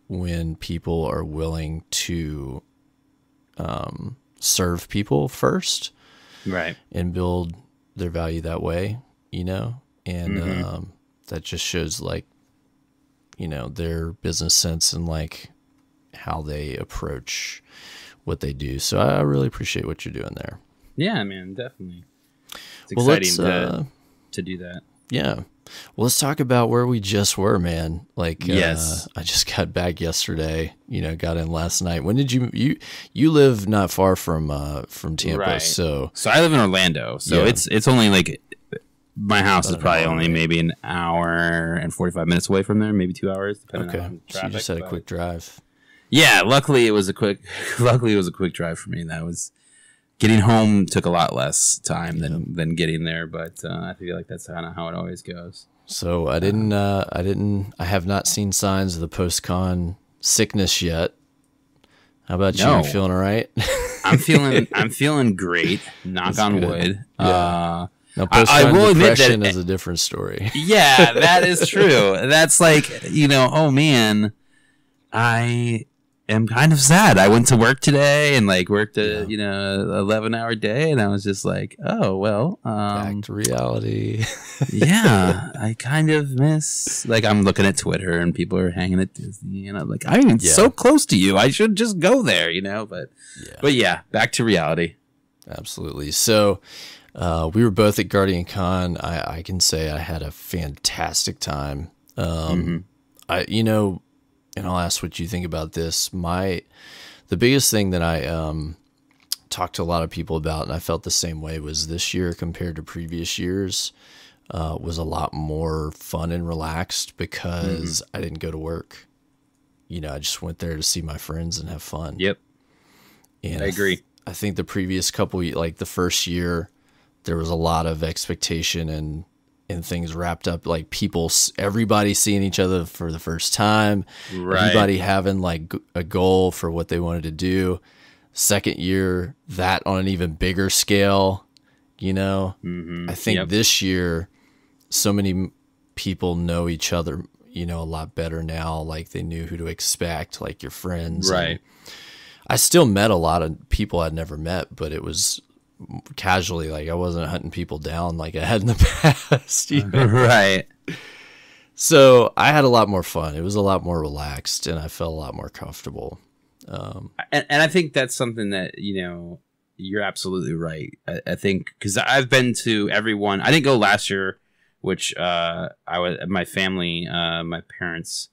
when people are willing to serve people first, right, and build their value that way, you know, and that just shows, like, you know, their business sense and like how they approach what they do. So I really appreciate what you're doing there. Yeah, man, definitely. It's exciting to do that. Yeah. Well, let's talk about where we just were, man. Like, yes, I just got back yesterday, you know, got in last night. When did you live not far from Tampa? Right. So I live in Orlando. So it's only like, my house is probably only maybe an hour and 45 minutes away from there, maybe 2 hours, depending on traffic. So you just had a quick drive. Yeah, luckily it was a quick drive for me. That was, getting home took a lot less time than getting there, but I feel like that's kind of how it always goes. So I have not seen signs of the post-con sickness yet. How about you? You feeling all right? I'm feeling great. Knock on wood. Yeah. Now, post-con depression is a different story. Yeah, that is true. That's like, you know, oh man, I am kind of sad. I went to work today and like worked a 11-hour day, and I was just like, oh well, back to reality. Yeah, I kind of miss, like, I'm looking at Twitter and people are hanging at Disney, and I'm like, I'm so close to you. I should just go there, you know. But yeah, back to reality. Absolutely. So we were both at GuardianCon. I can say I had a fantastic time. And I'll ask what you think about this. The biggest thing that I talked to a lot of people about, and I felt the same way, was this year compared to previous years was a lot more fun and relaxed because I didn't go to work. You know, I just went there to see my friends and have fun. Yep. And I agree. I think the previous couple, like the first year, there was a lot of expectation and things wrapped up, like everybody seeing each other for the first time, everybody having like a goal for what they wanted to do. Second year, that on an even bigger scale, you know. I think this year, so many people know each other, you know, a lot better now. Like they knew who to expect, like your friends. Right. I still met a lot of people I'd never met, but it was casually, like I wasn't hunting people down like I had in the past. You know? Right. So I had a lot more fun. It was a lot more relaxed, and I felt a lot more comfortable. And I think that's something that, you know, you're absolutely right. I think because I've been to everyone. I didn't go last year, which I was, my family, my parents'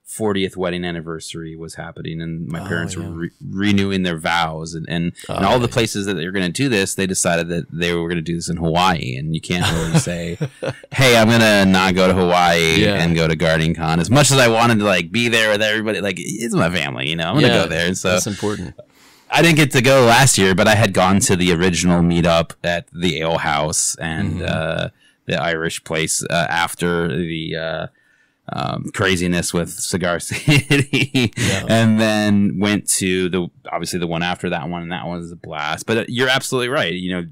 40th wedding anniversary was happening, and my parents were renewing their vows, and all the places that they were going to do this, they decided that they were going to do this in Hawaii, and you can't really say, hey, I'm going to not go to Hawaii and go to GuardianCon. As much as I wanted to like be there with everybody, like it's my family, you know, I'm going to go there. And so that's important. I didn't get to go last year, but I had gone to the original meetup at the Ale House and the Irish place after the craziness with Cigar City, and then went to obviously the one after that one, and that one was a blast. But you're absolutely right. You know,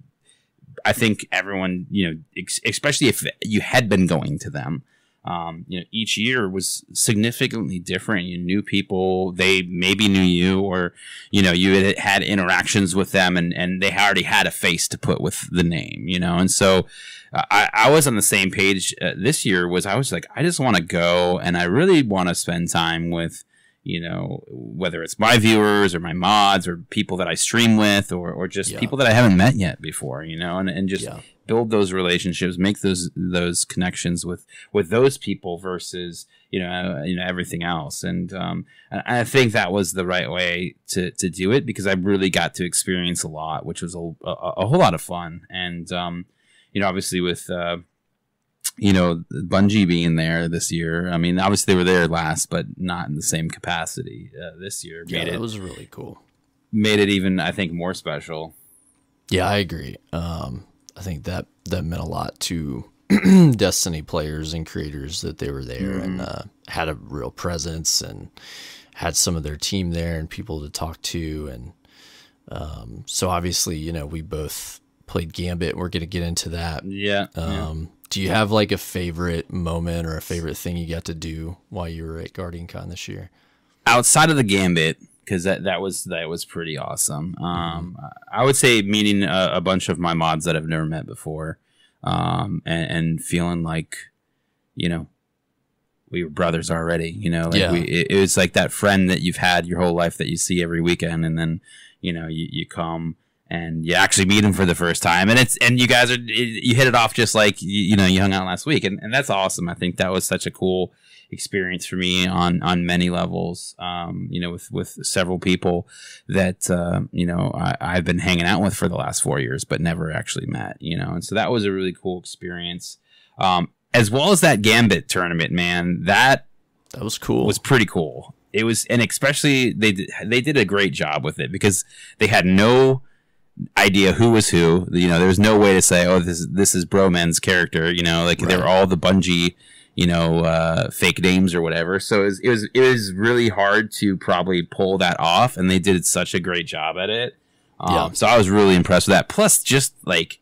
I think everyone, you know, especially if you had been going to them, you know, each year was significantly different. You knew people, they maybe knew you, or, you know, you had interactions with them, and they already had a face to put with the name, you know, and so I was on the same page this year. I was like, I just want to go, and I really want to spend time with, you know, whether it's my viewers or my mods or people that I stream with, or just people that I haven't met yet before, you know, and just build those relationships, make those connections with those people versus everything else. And I think that was the right way to do it, because I really got to experience a lot, which was a whole lot of fun. And obviously with Bungie being there this year, I mean, obviously they were there last, but not in the same capacity this year. That was really cool. Made it even, I think, more special. Yeah, I agree. I think that meant a lot to Destiny players and creators that they were there and had a real presence and had some of their team there and people to talk to. And so obviously, we both played Gambit. We're going to get into that. Yeah. Do you have like a favorite moment or a favorite thing you got to do while you were at GuardianCon this year? Outside of the Gambit, because that was pretty awesome. I would say meeting a bunch of my mods that I've never met before, and feeling like, we were brothers already. It was like that friend that you've had your whole life that you see every weekend, and then you come and you actually meet him for the first time, and you guys you hit it off just like you hung out last week, and that's awesome. I think that was such a cool experience for me on many levels, with several people that I've been hanging out with for the last 4 years but never actually met, and so that was a really cool experience, as well as that Gambit tournament, man. That was cool. Was pretty cool. It was, and especially they did a great job with it, because they had no idea who was who. There was no way to say, oh, this is Broman's character, right. They were all the Bungie fake names or whatever. So it was really hard to probably pull that off, and they did such a great job at it. So I was really impressed with that. Plus, just like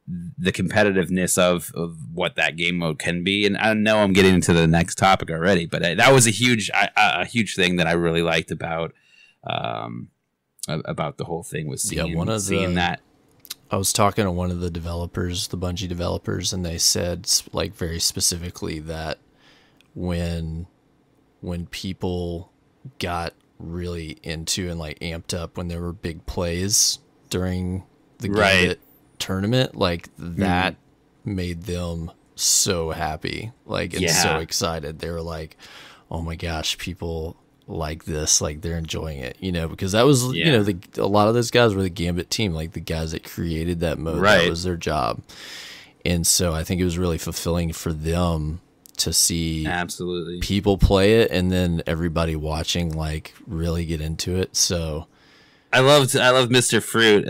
the competitiveness of what that game mode can be. And I know I'm getting into the next topic already, but that was a huge thing that I really liked about the whole thing, was seeing that. I was talking to one of the developers, the Bungie developers, and they said, like, very specifically that when people got really into and like amped up when there were big plays during the Gambit tournament, like that made them so happy, like, and so excited. They were like, oh my gosh, people like this, like they're enjoying it, because that was a lot of those guys were the Gambit team, like the guys that created that mode. That was their job. And so I think it was really fulfilling for them to see people play it, and then everybody watching like really get into it. So I loved Mr. Fruit.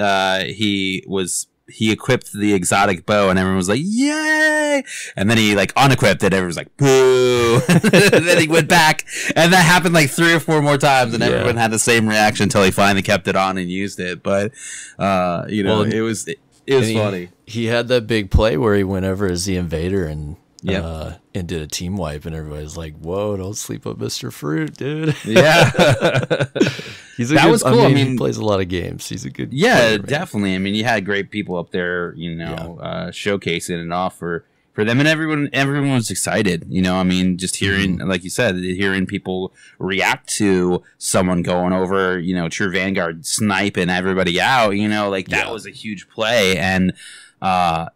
He equipped the exotic bow, and everyone was like, yay! And then he like unequipped it, everyone was like, boo! And then he went back, and that happened like 3 or 4 more times, and everyone had the same reaction until he finally kept it on and used it. But it was funny. He had that big play where he went over as the invader and did a team wipe, and everybody's like, whoa, don't sleep on Mr. Fruit, dude. Yeah. Was cool. I mean, he plays a lot of games. He's a good player, definitely. I mean, you had great people up there, showcasing it off for them, and everyone was excited. I mean, just hearing, like you said, hearing people react to someone going over, True Vanguard sniping everybody out, that was a huge play, and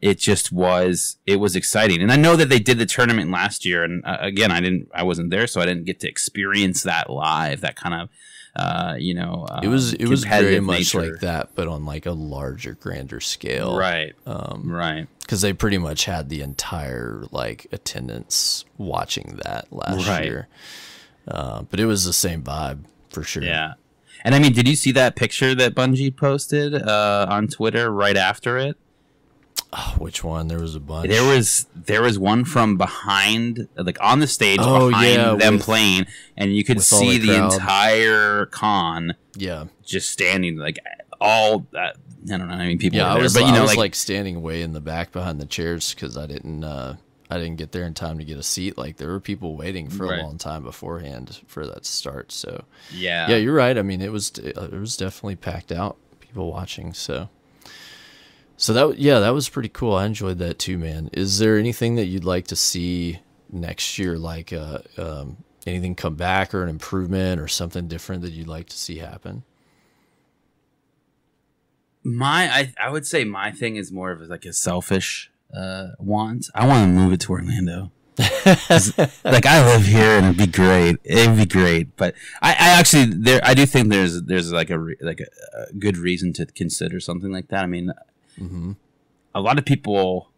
it was exciting. And I know that they did the tournament last year, and again, I wasn't there, so I didn't get to experience that live, that kind of it was very much nature. Like that, but on like a larger, grander scale, right? Because they pretty much had the entire like attendance watching that last year, but it was the same vibe for sure. Yeah. And I mean, did you see that picture that Bungie posted on Twitter right after it? Oh, which one? There was a bunch. There was one from behind, like on the stage behind them playing, and you could see the entire con. Yeah, just standing like all. I don't know how many people. Yeah, were there, I was like standing way in the back behind the chairs because I didn't get there in time to get a seat. Like there were people waiting for a long time beforehand for that to start. So yeah, you're right. I mean, it was definitely packed out. People watching. So that was pretty cool. I enjoyed that too, man. Is there anything that you'd like to see next year, like anything come back or an improvement or something different that you'd like to see happen? I would say my thing is more of like a selfish want. I want to move it to Orlando. Like I live here and it'd be great. It'd be great, but I actually I do think there's like a good reason to consider something like that. I mean, a lot of people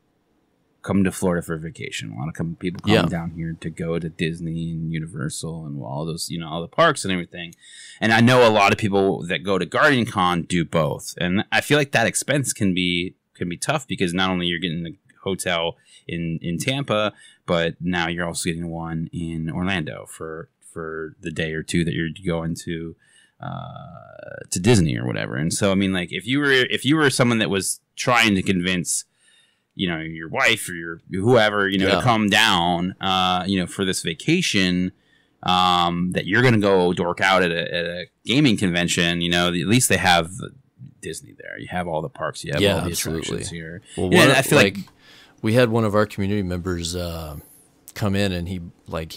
come to Florida for vacation. A lot of people come down here to go to Disney and Universal and all those, all the parks and everything. And I know a lot of people that go to GuardianCon do both. And I feel like that expense can be tough because not only you're getting the hotel in Tampa, but now you're also getting one in Orlando for the day or two that you're going to Disney or whatever. And so, I mean, like if you were someone that was trying to convince your wife or your whoever, to come down, for this vacation, that you're going to go dork out at a gaming convention, at least they have Disney there. You have all the parks. You have all the attractions here. Well, I feel like we had one of our community members come in and he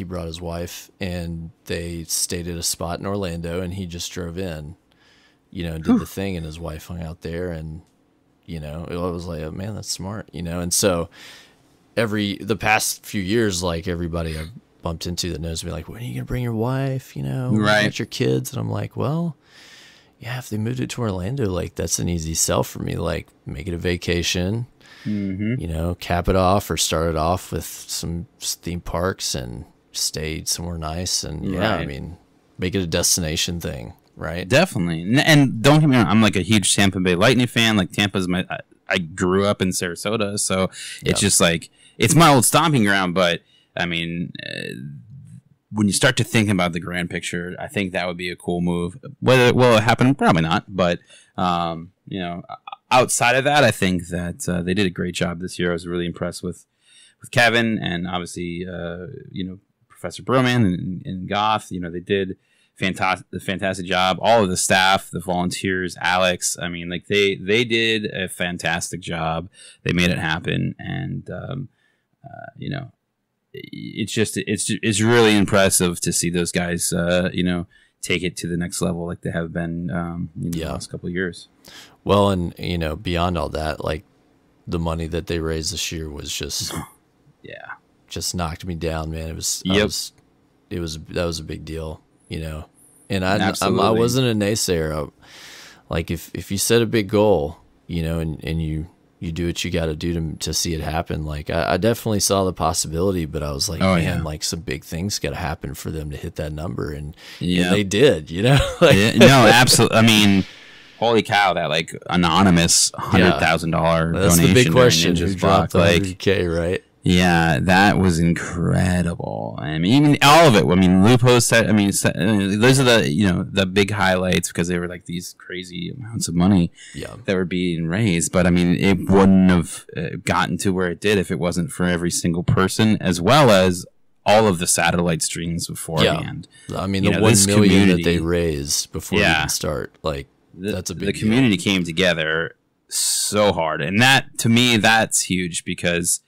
brought his wife and they stayed at a spot in Orlando and he just drove in, and did the thing and his wife hung out there and it was like, oh, man, that's smart, and so the past few years, like everybody I've bumped into that knows me, like, when are you gonna bring your wife, right, with your kids? And I'm like, well, yeah, if they moved it to Orlando, like that's an easy sell for me, like make it a vacation, cap it off or start it off with some theme parks and stay somewhere nice and I mean, make it a destination thing. Right, definitely, and don't get me wrong. I'm like a huge Tampa Bay Lightning fan. Like Tampa's I grew up in Sarasota, so it's just like it's my old stomping ground. But I mean, when you start to think about the grand picture, I think that would be a cool move. Whether it will happen, probably not. But outside of that, I think that they did a great job this year. I was really impressed with Kevin and obviously Professor Broman and Goth. They did fantastic job. All of the staff, the volunteers, Alex. I mean, like they did a fantastic job. They made it happen, and it's really impressive to see those guys, take it to the next level like they have been, the last couple of years. Well, and beyond all that, like the money that they raised this year was just, just knocked me down, man. It was, that was a big deal. And I wasn't a naysayer. Like if you set a big goal, and you do what you got to do to see it happen. Like I definitely saw the possibility, but I was like, like some big things got to happen for them to hit that number, and they did. Like, no, absolutely. I mean, holy cow! That like anonymous $100,000 donation. That's the big question. Who dropped $100K, right? Yeah, that was incredible. I mean, even all of it. I mean, Lupo said. I mean, those are the the big highlights because they were like these crazy amounts of money that were being raised. But I mean, it wouldn't have gotten to where it did if it wasn't for every single person, as well as all of the satellite streams beforehand. Yeah. I mean, the 1 million that they raised before we even start, like that's a big. The community came together so hard, and that to me, that's huge because.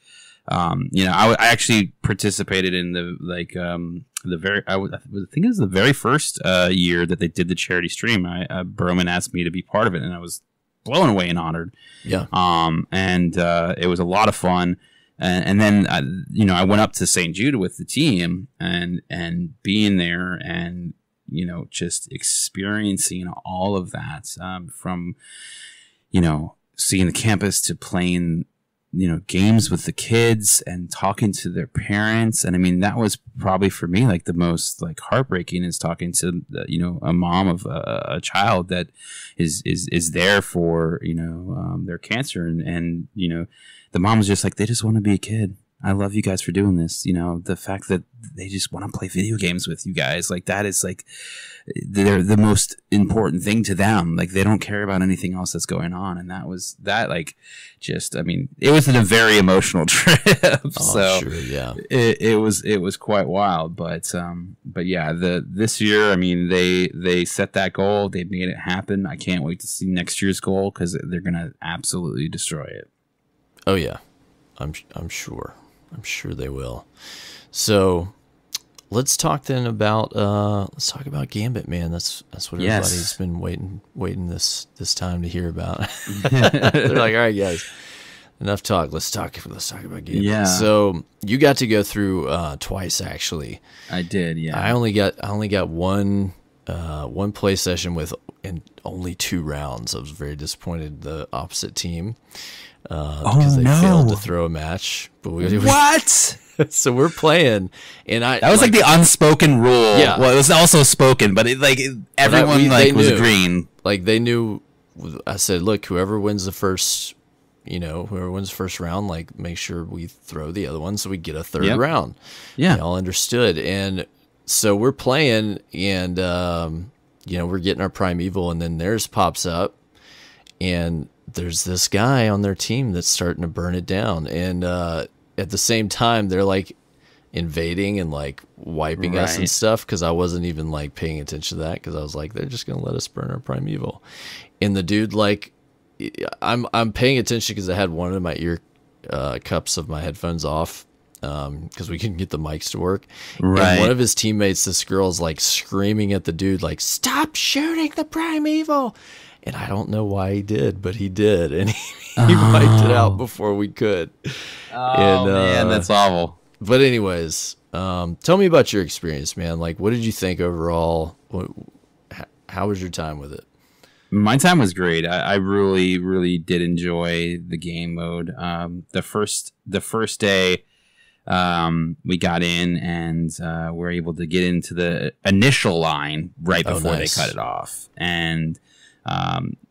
I actually participated in the I think it was the very first year that they did the charity stream. Broman asked me to be part of it, and I was blown away and honored. Yeah. And it was a lot of fun. And then I went up to St. Jude with the team and being there and just experiencing all of that from seeing the campus to playing. Games with the kids and talking to their parents. And I mean, that was probably for me, like the most like heartbreaking is talking to, a mom of a child that is there for, their cancer. And the mom was just like, they just want to be a kid. I love you guys for doing this. The fact that they just want to play video games with you guys, like that is like, they're the most important thing to them. Like they don't care about anything else that's going on. And that was that like, I mean, it was a very emotional trip. So sure, yeah, it was quite wild, but yeah, this year, I mean, they set that goal. They made it happen. I can't wait to see next year's goal because they're going to absolutely destroy it. Oh yeah. I'm sure they will. So let's talk then about Gambit, man. That's what everybody's been waiting this time to hear about. They're like, all right, guys, enough talk. Let's talk about Gambit. Yeah. So you got to go through twice, actually. I did. Yeah. I only got one play session with and only 2 rounds. I was very disappointed the opposite team because they failed to throw a match. But what? So we're playing, and that was like the unspoken rule. Yeah. Well, it was also spoken, but everyone was agreeing. Like they knew. I said, look, whoever wins the first round, like make sure we throw the other one so we get a third round. Yeah, they all understood, and so we're playing, and we're getting our primeval, and then theirs pops up, and there's this guy on their team that's starting to burn it down, and at the same time they're like invading and like wiping us and stuff, because I wasn't even like paying attention to that, because I was like, they're just gonna let us burn our primeval. And the dude, like, I'm paying attention because I had one of my ear cups of my headphones off, because we couldn't get the mics to work. Right. And one of his teammates, this girl's like screaming at the dude, like, stop shooting the primeval. And I don't know why he did, but he did, and he wiped it out before we could. Man, that's awful. But anyways, tell me about your experience, man. Like, what did you think overall? How was your time with it? My time was great. I really, really did enjoy the game mode. The first day, we got in and were able to get into the initial line right before they cut it off. And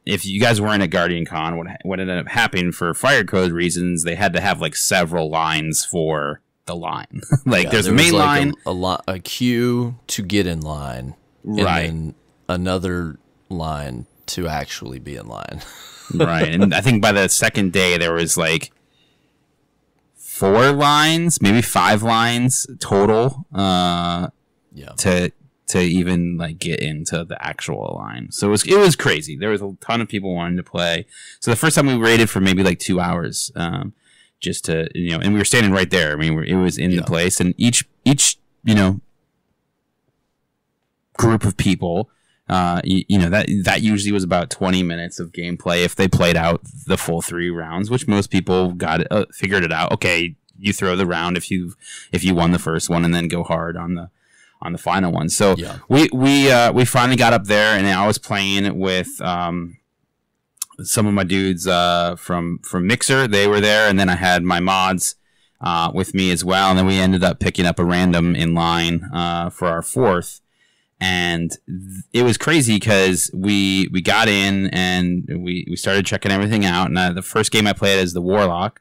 if you guys weren't at GuardianCon, what ended up happening for fire code reasons, they had to have like several lines for the line. There's a main line, a queue to get in line, and then another line to actually be in line. Right. And I think by the second day there was like 4 lines, maybe 5 lines total to even like get into the actual line. So it was crazy. There was a ton of people wanting to play. So the first time we waited for maybe like 2 hours, just to, and we were standing right there. I mean, it was in the place, and each group of people, that usually was about 20 minutes of gameplay if they played out the full 3 rounds, which most people figured it out. Okay, you throw the round if you won the first one, and then go hard on the final one. So we finally got up there, and I was playing with some of my dudes from Mixer. They were there, and then I had my mods with me as well, and then we ended up picking up a random in line for our 4th. And it was crazy because we got in and we started checking everything out. And the first game I played as the Warlock,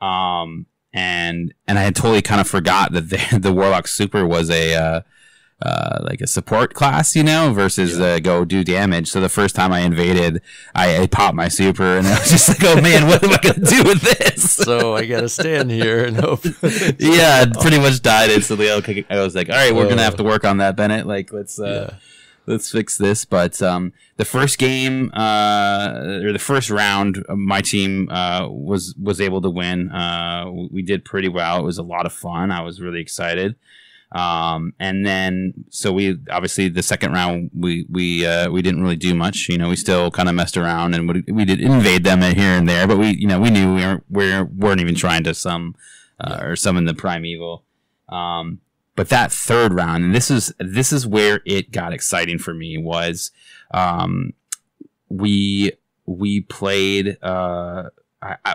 and I had totally kind of forgot that the Warlock Super was like a support class, versus go do damage. So the first time I invaded, I popped my super, and I was just like, oh man, what am I going to do with this? So I got to stand here and hope. Yeah, I pretty much died instantly. I was like, all right, we're going to have to work on that, Bennett. Like, let's fix this. But the first game, or the first round, my team was able to win. We did pretty well. It was a lot of fun. I was really excited. And then, so we obviously the second round we didn't really do much. We still kind of messed around, and we did invade them here and there, but we knew we weren't even trying to summon the primeval. But that third round, and this is where it got exciting for me, was we played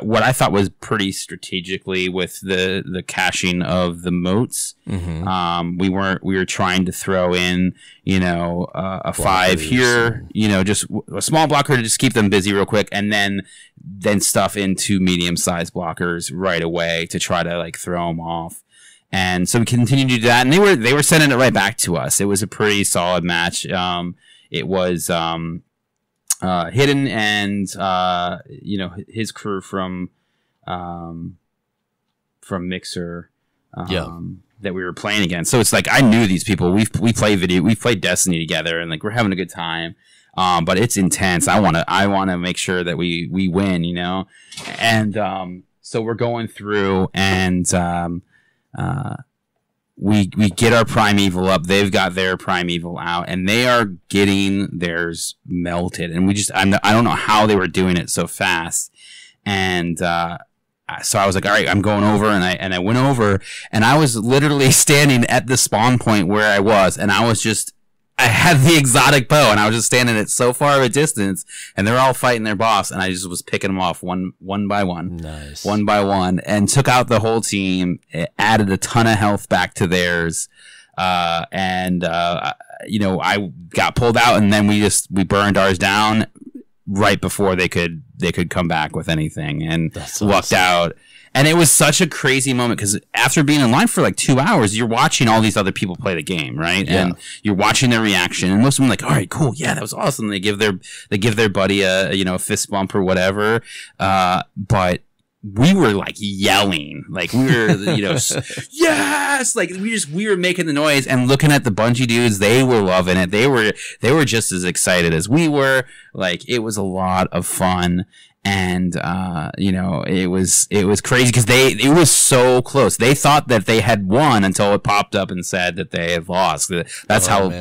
what I thought was pretty strategically with the caching of the moats. Mm-hmm. We were trying to throw in, a 5 here, just a small blocker to just keep them busy real quick, and then stuff into medium-sized blockers right away to try to like throw them off. And so we continued to do that, and they were sending it right back to us. It was a pretty solid match. It was Hidden and his crew from Mixer that we were playing against. So it's like I knew these people. We played Destiny together, and like we're having a good time. But it's intense. I wanna make sure that we win, And so we're going through, and we get our primeval up. They've got their primeval out, and they are getting theirs melted. And I don't know how they were doing it so fast. And so I was like, all right, I'm going over, and I went over, and I was literally standing at the spawn point where I was, and I had the exotic bow, and I was just standing at so far of a distance, and they're all fighting their boss, and I just was picking them off one by one. Nice. One by one, and took out the whole team. It added a ton of health back to theirs. You know, I got pulled out, and then we burned ours down right before they could come back with anything, and lucked out. And it was such a crazy moment because after being in line for like 2 hours, you're watching all these other people play the game, right? Yeah. And you're watching their reaction, and most of them are like, all right, cool, yeah, that was awesome. They give their buddy a fist bump or whatever. But we were like yelling, like we were, yes, like we were making the noise and looking at the Bungie dudes. They were loving it. They were just as excited as we were. Like, it was a lot of fun. And, it was crazy because it was so close. They thought that they had won until it popped up and said that they had lost. That's how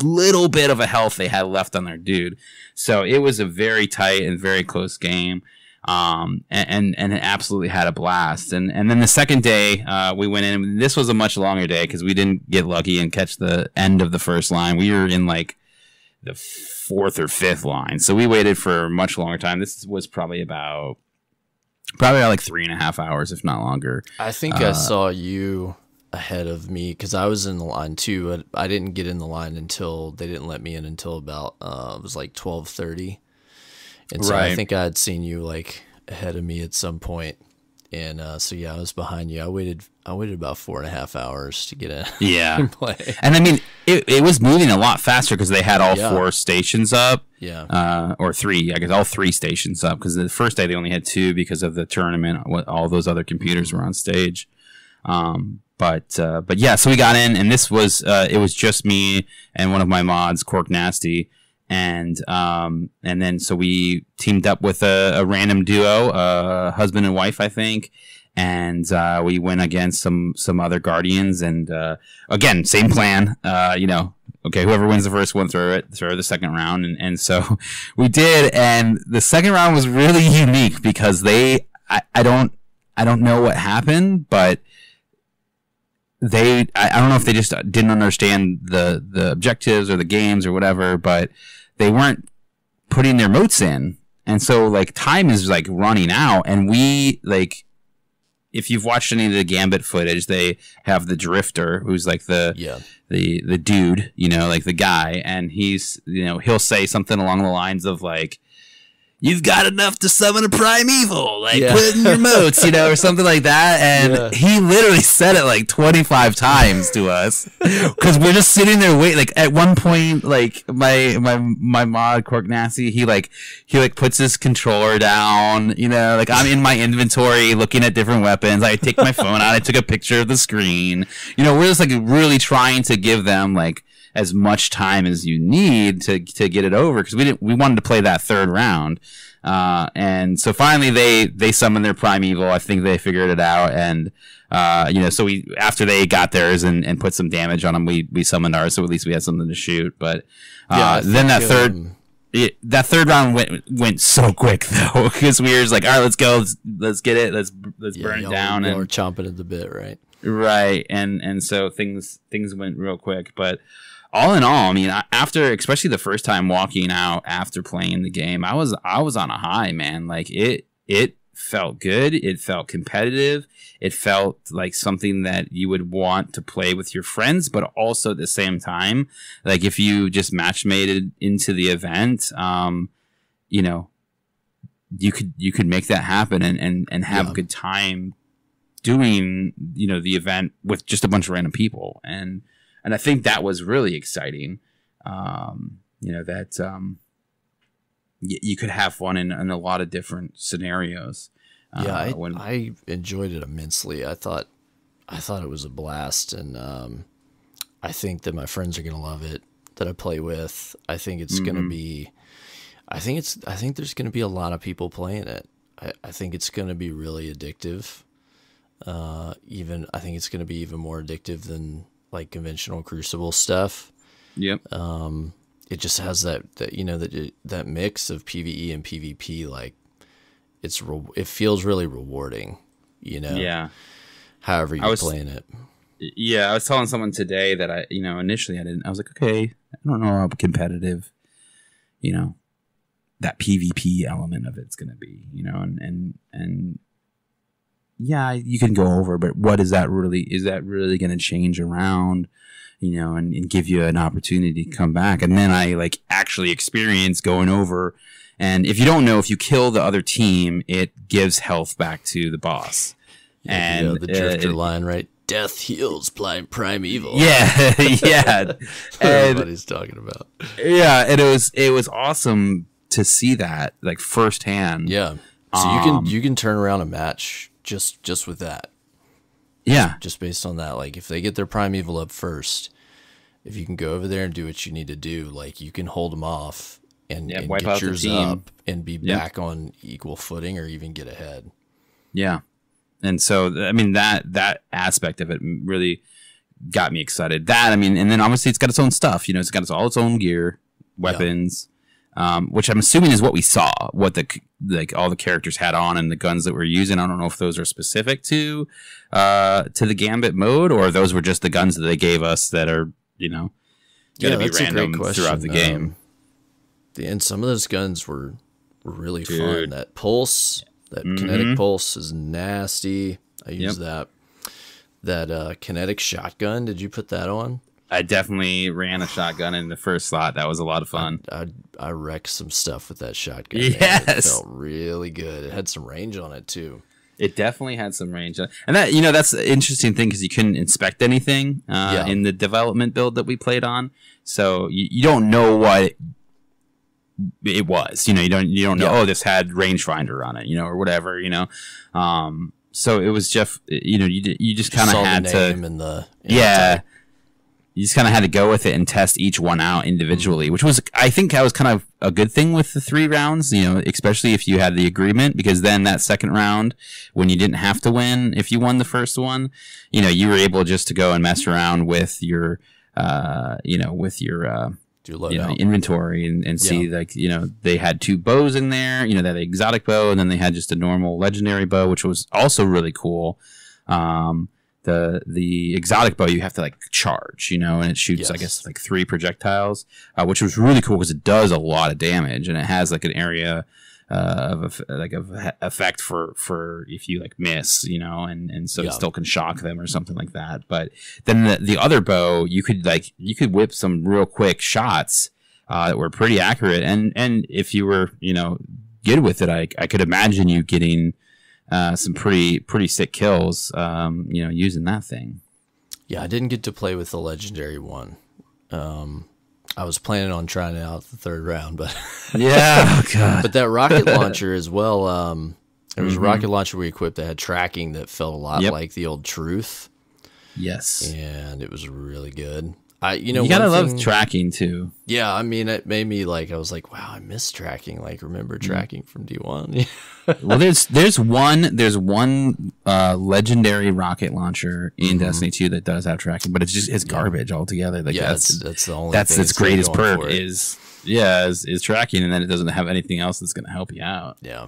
little bit of a health they had left on their dude. So it was a very tight and very close game. And it absolutely had a blast. And then the second day, we went in, and this was a much longer day because we didn't get lucky and catch the end of the first line. We were in like the fourth or fifth line, so we waited for a much longer time. This was probably about like 3.5 hours, if not longer. I think I saw you ahead of me because I was in the line too, but I didn't get in the line until they didn't let me in until about it was like 12:30, and so I think I had seen you like ahead of me at some point. And so yeah, I was behind you. I waited about 4.5 hours to get in. Yeah, and play. And I mean, it was moving a lot faster because they had all 4 stations up. Yeah, or 3. I guess all 3 stations up because the first day they only had 2 because of the tournament. All those other computers were on stage. But yeah, so we got in, and this was it was just me and one of my mods, Cork Nasty. And then so we teamed up with a random duo, husband and wife, I think. And we went against some other Guardians, and again, same plan. Okay, whoever wins the first one, throw the second round, and so we did. And the second round was really unique because I don't know what happened, but I don't know if they just didn't understand the objectives or the games or whatever, but they weren't putting their motes in. And so like time is like running out, and we like, if you've watched any of the Gambit footage, they have the Drifter, who's like the dude, like the guy, and he's, he'll say something along the lines of like, "You've got enough to summon a primeval, like put in your motes," or something like that. And he literally said it like 25 times to us because we're just sitting there waiting. Like at one point, like my mod Cork Nasty, he puts his controller down. Like I'm in my inventory looking at different weapons. I take my phone out. I took a picture of the screen. We're just like really trying to give them like as much time as you need to get it over because we wanted to play that third round, and so finally they summoned their primeval. I think they figured it out, and so we, after they got theirs and put some damage on them, we summoned ours, so at least we had something to shoot. But then that third round went so quick though because we were just like, all right, let's go, let's get it, let's burn it down, and we're chomping at the bit, right, and so things went real quick, but. All in all, I mean, after, especially the first time walking out after playing the game, I was on a high, man. Like it felt good. It felt competitive. It felt like something that you would want to play with your friends, but also at the same time, like if you just match made it into the event, you could make that happen and have a good time doing, the event with just a bunch of random people. And I think that was really exciting, that you could have fun in a lot of different scenarios. I enjoyed it immensely. I thought it was a blast, and I think that my friends are gonna love it that I play with. I think it's gonna be. I think there's gonna be a lot of people playing it. I think it's gonna be really addictive. I think it's gonna be even more addictive than like conventional Crucible stuff. Yep. It just has that mix of PvE and PvP. Like it feels really rewarding, Yeah. however you're playing it. Yeah, I was telling someone today that initially I was like, okay, I don't know how competitive, that PvP element of it's going to be, and yeah, you can go over, but what is that really going to change around, and give you an opportunity to come back? And then I like actually experience going over. And if you don't know, if you kill the other team, it gives health back to the boss. Yeah, and the Drifter line, right? Death heals primeval. Yeah, yeah. Everybody's talking about. Yeah, and it was awesome to see that like firsthand. Yeah. So you can turn around a match just with that. Yeah. Just based on that. Like if they get their primeval up first, if you can go over there and do what you need to do, like you can hold them off and wipe get out yours the team up and be back on equal footing or even get ahead. Yeah. And so, I mean, that aspect of it really got me excited. And then obviously it's got its own stuff. It's got all its own gear, weapons, which I'm assuming is what we saw, what all the characters had on and the guns that we're using. I don't know if those are specific to the Gambit mode, or those were just the guns that they gave us that are, going to be random throughout the game. And some of those guns were really fun. That pulse. That kinetic pulse is nasty. I use that kinetic shotgun. Did you put that on? I definitely ran a shotgun in the first slot. That was a lot of fun. I wrecked some stuff with that shotgun. Yes. Man. It felt really good. It had some range on it too. It definitely had some range. And that, that's an interesting thing because you couldn't inspect anything in the development build that we played on. So you don't know what it was, you don't know, this had rangefinder on it, or whatever, so it was just, you just kind of had to, you just kind of had to go with it and test each one out individually, which was, I think that was kind of a good thing with the 3 rounds, especially if you had the agreement, because then that second round, when you didn't have to win, if you won the first one, you were able just to go and mess around with your, inventory and see they had 2 bows in there, they had the exotic bow, and then they had just a normal legendary bow, which was also really cool. The exotic bow you have to like charge, and it shoots I guess like 3 projectiles, which was really cool because it does a lot of damage, and it has like an area of effect for if you like miss, and so it still can shock them or something like that. But then the other bow, you could whip some real quick shots that were pretty accurate, and if you were good with it, I could imagine you getting some pretty sick kills using that thing. Yeah, I didn't get to play with the legendary one. I was planning on trying it out the 3rd round, but yeah, oh God. But that rocket launcher as well. There was a rocket launcher we equipped that had tracking that felt a lot like the old Truth. Yes, and it was really good. You gotta love tracking too. Yeah, I mean, it made me I was like, wow, I miss tracking. Like, remember tracking from D1? Well, there's one legendary rocket launcher in Destiny 2 that does have tracking, but it's garbage altogether. Like, that's the only. That's its greatest perk is tracking, and then it doesn't have anything else that's going to help you out. Yeah.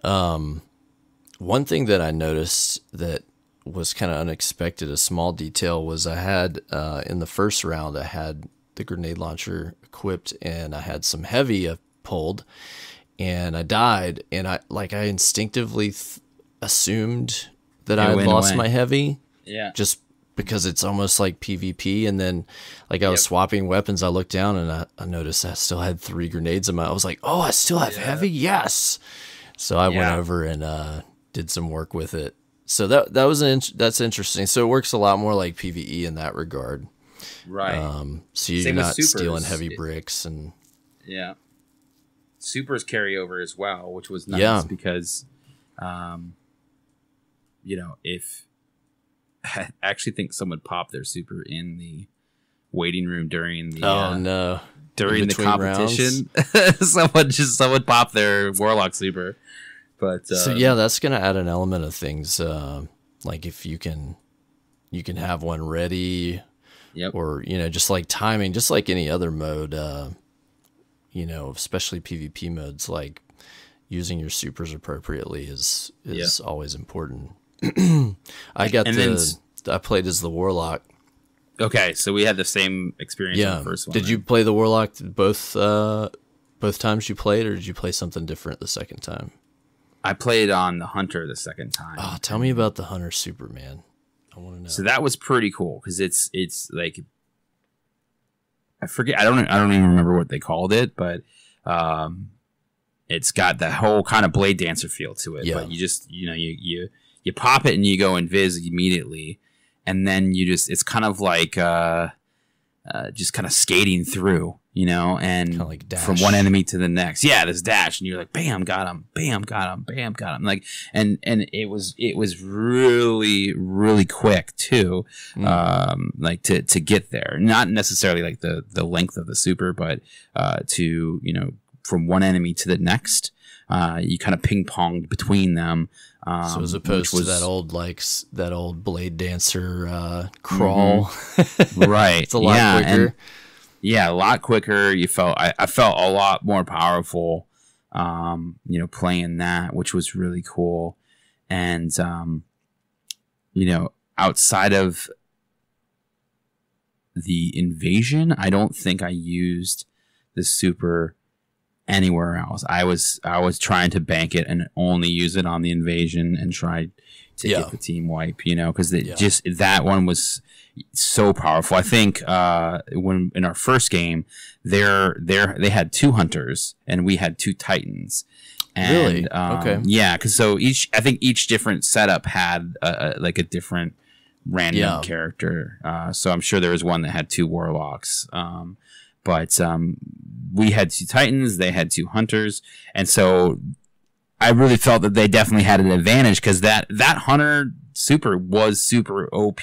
One thing that I noticed that was kind of unexpected, a small detail, was I had in the first round I had the grenade launcher equipped and I had some heavy pulled and I died, and I instinctively assumed that I had lost my heavy, just because it's almost like PvP. And then I was swapping weapons, I looked down and I noticed I still had 3 grenades in I was like, oh, I still have heavy, yes. So I went over and did some work with it. So that's interesting. So it works a lot more like PvE in that regard, right? So you're not stealing heavy bricks and supers carry over as well, which was nice because, if I actually think someone popped their super in the waiting room during the during the competition, someone popped their warlock super. But so that's gonna add an element of things, like if you can have one ready, Yep. Or, you know, just like timing, just like any other mode, you know, especially PvP modes, like using your supers appropriately is always important. I played as the Warlock. Okay, so we had the same experience in the first one. Did you play the Warlock both times you played, or did you play something different the second time? I played on the Hunter the second time. Oh, tell me about the Hunter Superman. I want to know. So that was pretty cool because it's like, I forget. I don't even remember what they called it, but it's got that whole kind of Blade Dancer feel to it. Yeah. But you just, you know, you pop it and you go invis immediately, and then it's kind of like just kind of skating through, you know, and like from one enemy to the next. Yeah, this dash, and you're like, bam, got him, bam, got him, bam, got him. Like, and it was really, really quick too, like to get there. Not necessarily like the length of the super, but to, you know, from one enemy to the next, you kind of ping ponged between them. So as opposed to that old Blade Dancer crawl, right? It's a lot quicker. Yeah, a lot quicker. I felt a lot more powerful, you know, playing that, which was really cool. And you know, outside of the invasion, I don't think I used the super anywhere else. I was trying to bank it and only use it on the invasion and try to get the team wipe, you know, because that one was so powerful. I think when in our first game, they had 2 hunters and we had 2 titans. And, really? Okay. Yeah, because I think each different setup had like a different random character. So I'm sure there was one that had 2 warlocks. But we had 2 titans, they had 2 hunters, and so I really felt that they definitely had an advantage because that hunter super was super OP,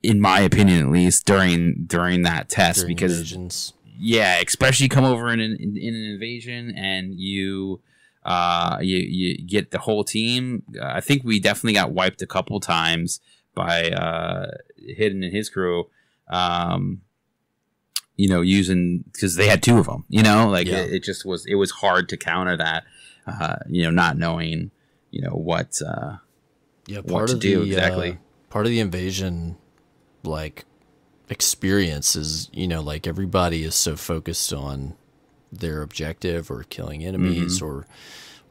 in my opinion, at least during that test. During because invasions. Yeah, especially come over in an invasion and you get the whole team. I think we definitely got wiped a couple times by Hidden and his crew. You know, using, because they had 2 of them, you know, like it was hard to counter that, you know, not knowing, you know, what to do exactly. Part of the invasion, like, experience is, you know, like everybody is so focused on their objective or killing enemies or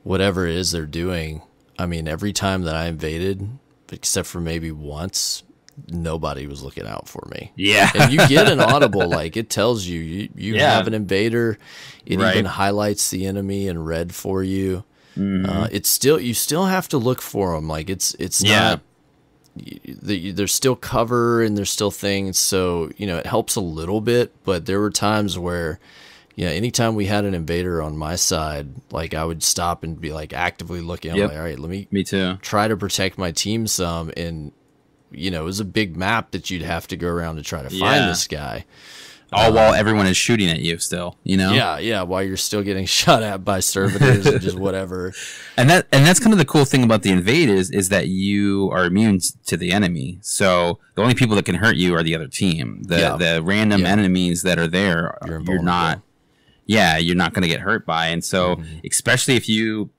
whatever it is they're doing. I mean, every time that I invaded, except for maybe once, nobody was looking out for me. Yeah. And you get an audible, like it tells you have an invader. It even highlights the enemy in red for you. It's still, you still have to look for them. Like it's not, there's still cover and there's still things. So, you know, it helps a little bit, but there were times where, anytime we had an invader on my side, like I would stop and be like actively looking. I'm like, all right, me too. Try to protect my team some. And, you know, it was a big map that you'd have to go around to try to find this guy. All while everyone is shooting at you still, you know? Yeah, while you're still getting shot at by servitors and just whatever. And that's kind of the cool thing about the invade is that you are immune to the enemy. So the only people that can hurt you are the other team. The random enemies that are there, you're not going to get hurt by. And so especially if you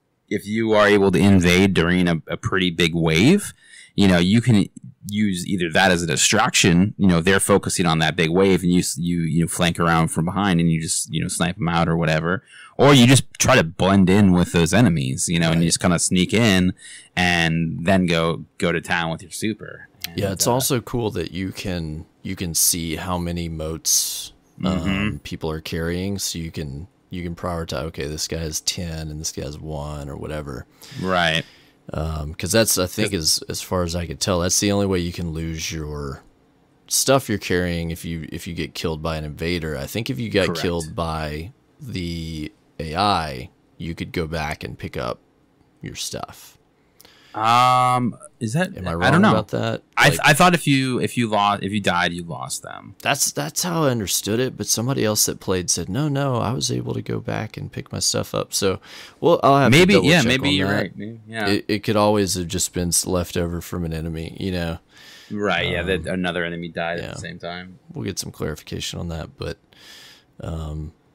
are able to invade during a pretty big wave, you know, you can use either that as a distraction, you know, they're focusing on that big wave and you flank around from behind and you just, you know, snipe them out or whatever. Or you just try to blend in with those enemies, you know, and you just kind of sneak in and then go to town with your super. And, it's also cool that you can see how many motes people are carrying, so you can prioritize, okay, this guy has 10 and this guy has 1 or whatever. Right. Because that's, I think, as far as I could tell, that's the only way you can lose your stuff you're carrying if you get killed by an invader. I think if you got killed by the AI, you could go back and pick up your stuff. Is that? Am I wrong I don't know about that? I thought if you died, you lost them. That's how I understood it. But somebody else that played said no, I was able to go back and pick my stuff up. So, well, I'll have to double check maybe on you're that. right. Yeah, it could always have just been left over from an enemy, you know. Right. Yeah. That another enemy died yeah. at the same time. We'll get some clarification on that, but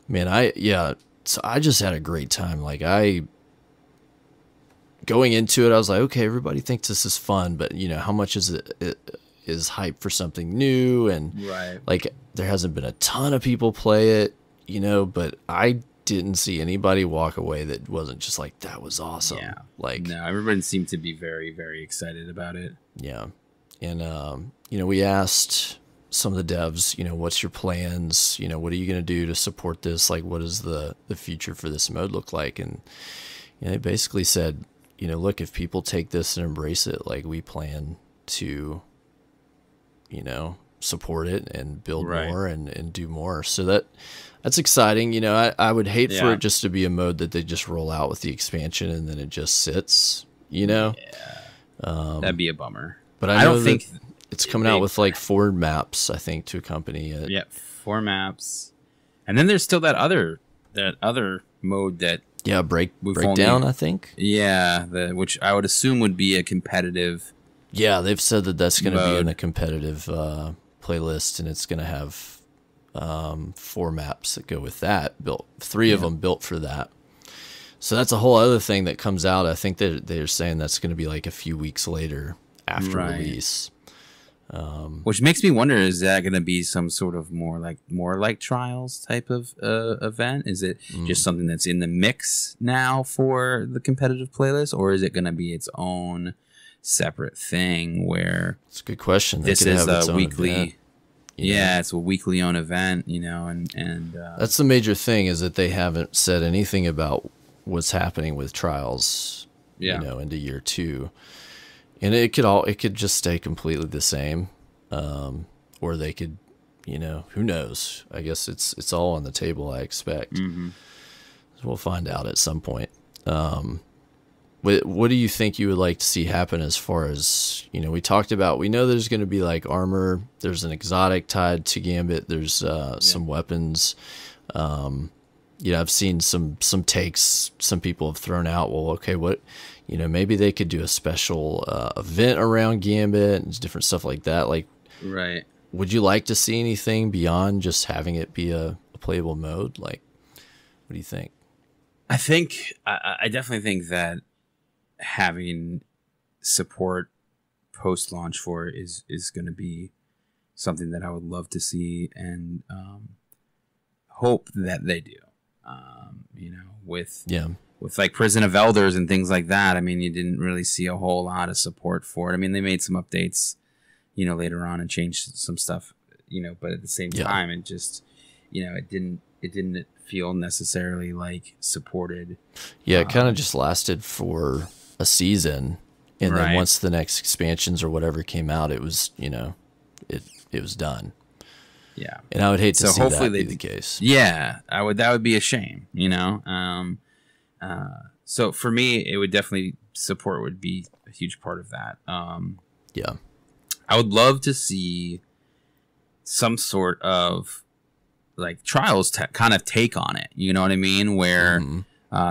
man, so I just had a great time. Like going into it, I was like, okay, everybody thinks this is fun, but you know, how much is it is hype for something new? And right. like, there hasn't been a ton of people play it, you know, but I didn't see anybody walk away that wasn't just like, that was awesome. Yeah. Like, no, everybody seemed to be very, very excited about it. Yeah. And, you know, we asked some of the devs, you know, what's your plans? You know, what are you going to do to support this? Like, what does the future for this mode look like? And you know, they basically said, you know, look, if people take this and embrace it, like, we plan to, you know, support it and build more and do more. So that's exciting. You know, I would hate for it just to be a mode that they just roll out with the expansion and then it just sits, you know? Yeah. That'd be a bummer. But I don't think it's coming out with like 4 maps, I think, to accompany it. Yeah, 4 maps. And then there's still that other mode that breakdown, I think. Yeah, which I would assume would be a competitive. Yeah, they've said that that's going to be in a competitive playlist, and it's going to have 4 maps that go with that. Built 3 of them built for that. So that's a whole other thing that comes out. I think that they're saying that's going to be like a few weeks later after release. Which makes me wonder: is that going to be some sort of more like trials type of event? Is it just something that's in the mix now for the competitive playlist, or is it going to be its own separate thing? Where it's a good question. This is a weekly. Event, it's a weekly own event, you know, and that's the major thing, is that they haven't said anything about what's happening with trials. You know, into year 2. And it could just stay completely the same, or they could, you know, who knows? I guess it's all on the table, I expect. So we'll find out at some point. What do you think you would like to see happen as far as, you know, we know there's going to be like armor. There's an exotic tied to Gambit. There's some weapons. You know, I've seen some takes some people have thrown out. Well, okay, what, you know, maybe they could do a special event around Gambit and different stuff like that. Like, would you like to see anything beyond just having it be a playable mode? Like, what do you think? I definitely think that having support post-launch for it is going to be something that I would love to see, and hope that they do. You know, with like Prison of Elders and things like that, I mean, you didn't really see a whole lot of support for it. I mean, they made some updates, you know, later on and changed some stuff, you know, but at the same time, it just, you know, it didn't feel necessarily like supported. Yeah, it kind of just lasted for a season, and then once the next expansions or whatever came out, it was, you know, it was done. Yeah, and I would hate to see that be the case. Yeah, that would be a shame, you know. So for me, it would definitely, support would be a huge part of that. Yeah, I would love to see some sort of like trials kind of take on it. You know what I mean? Where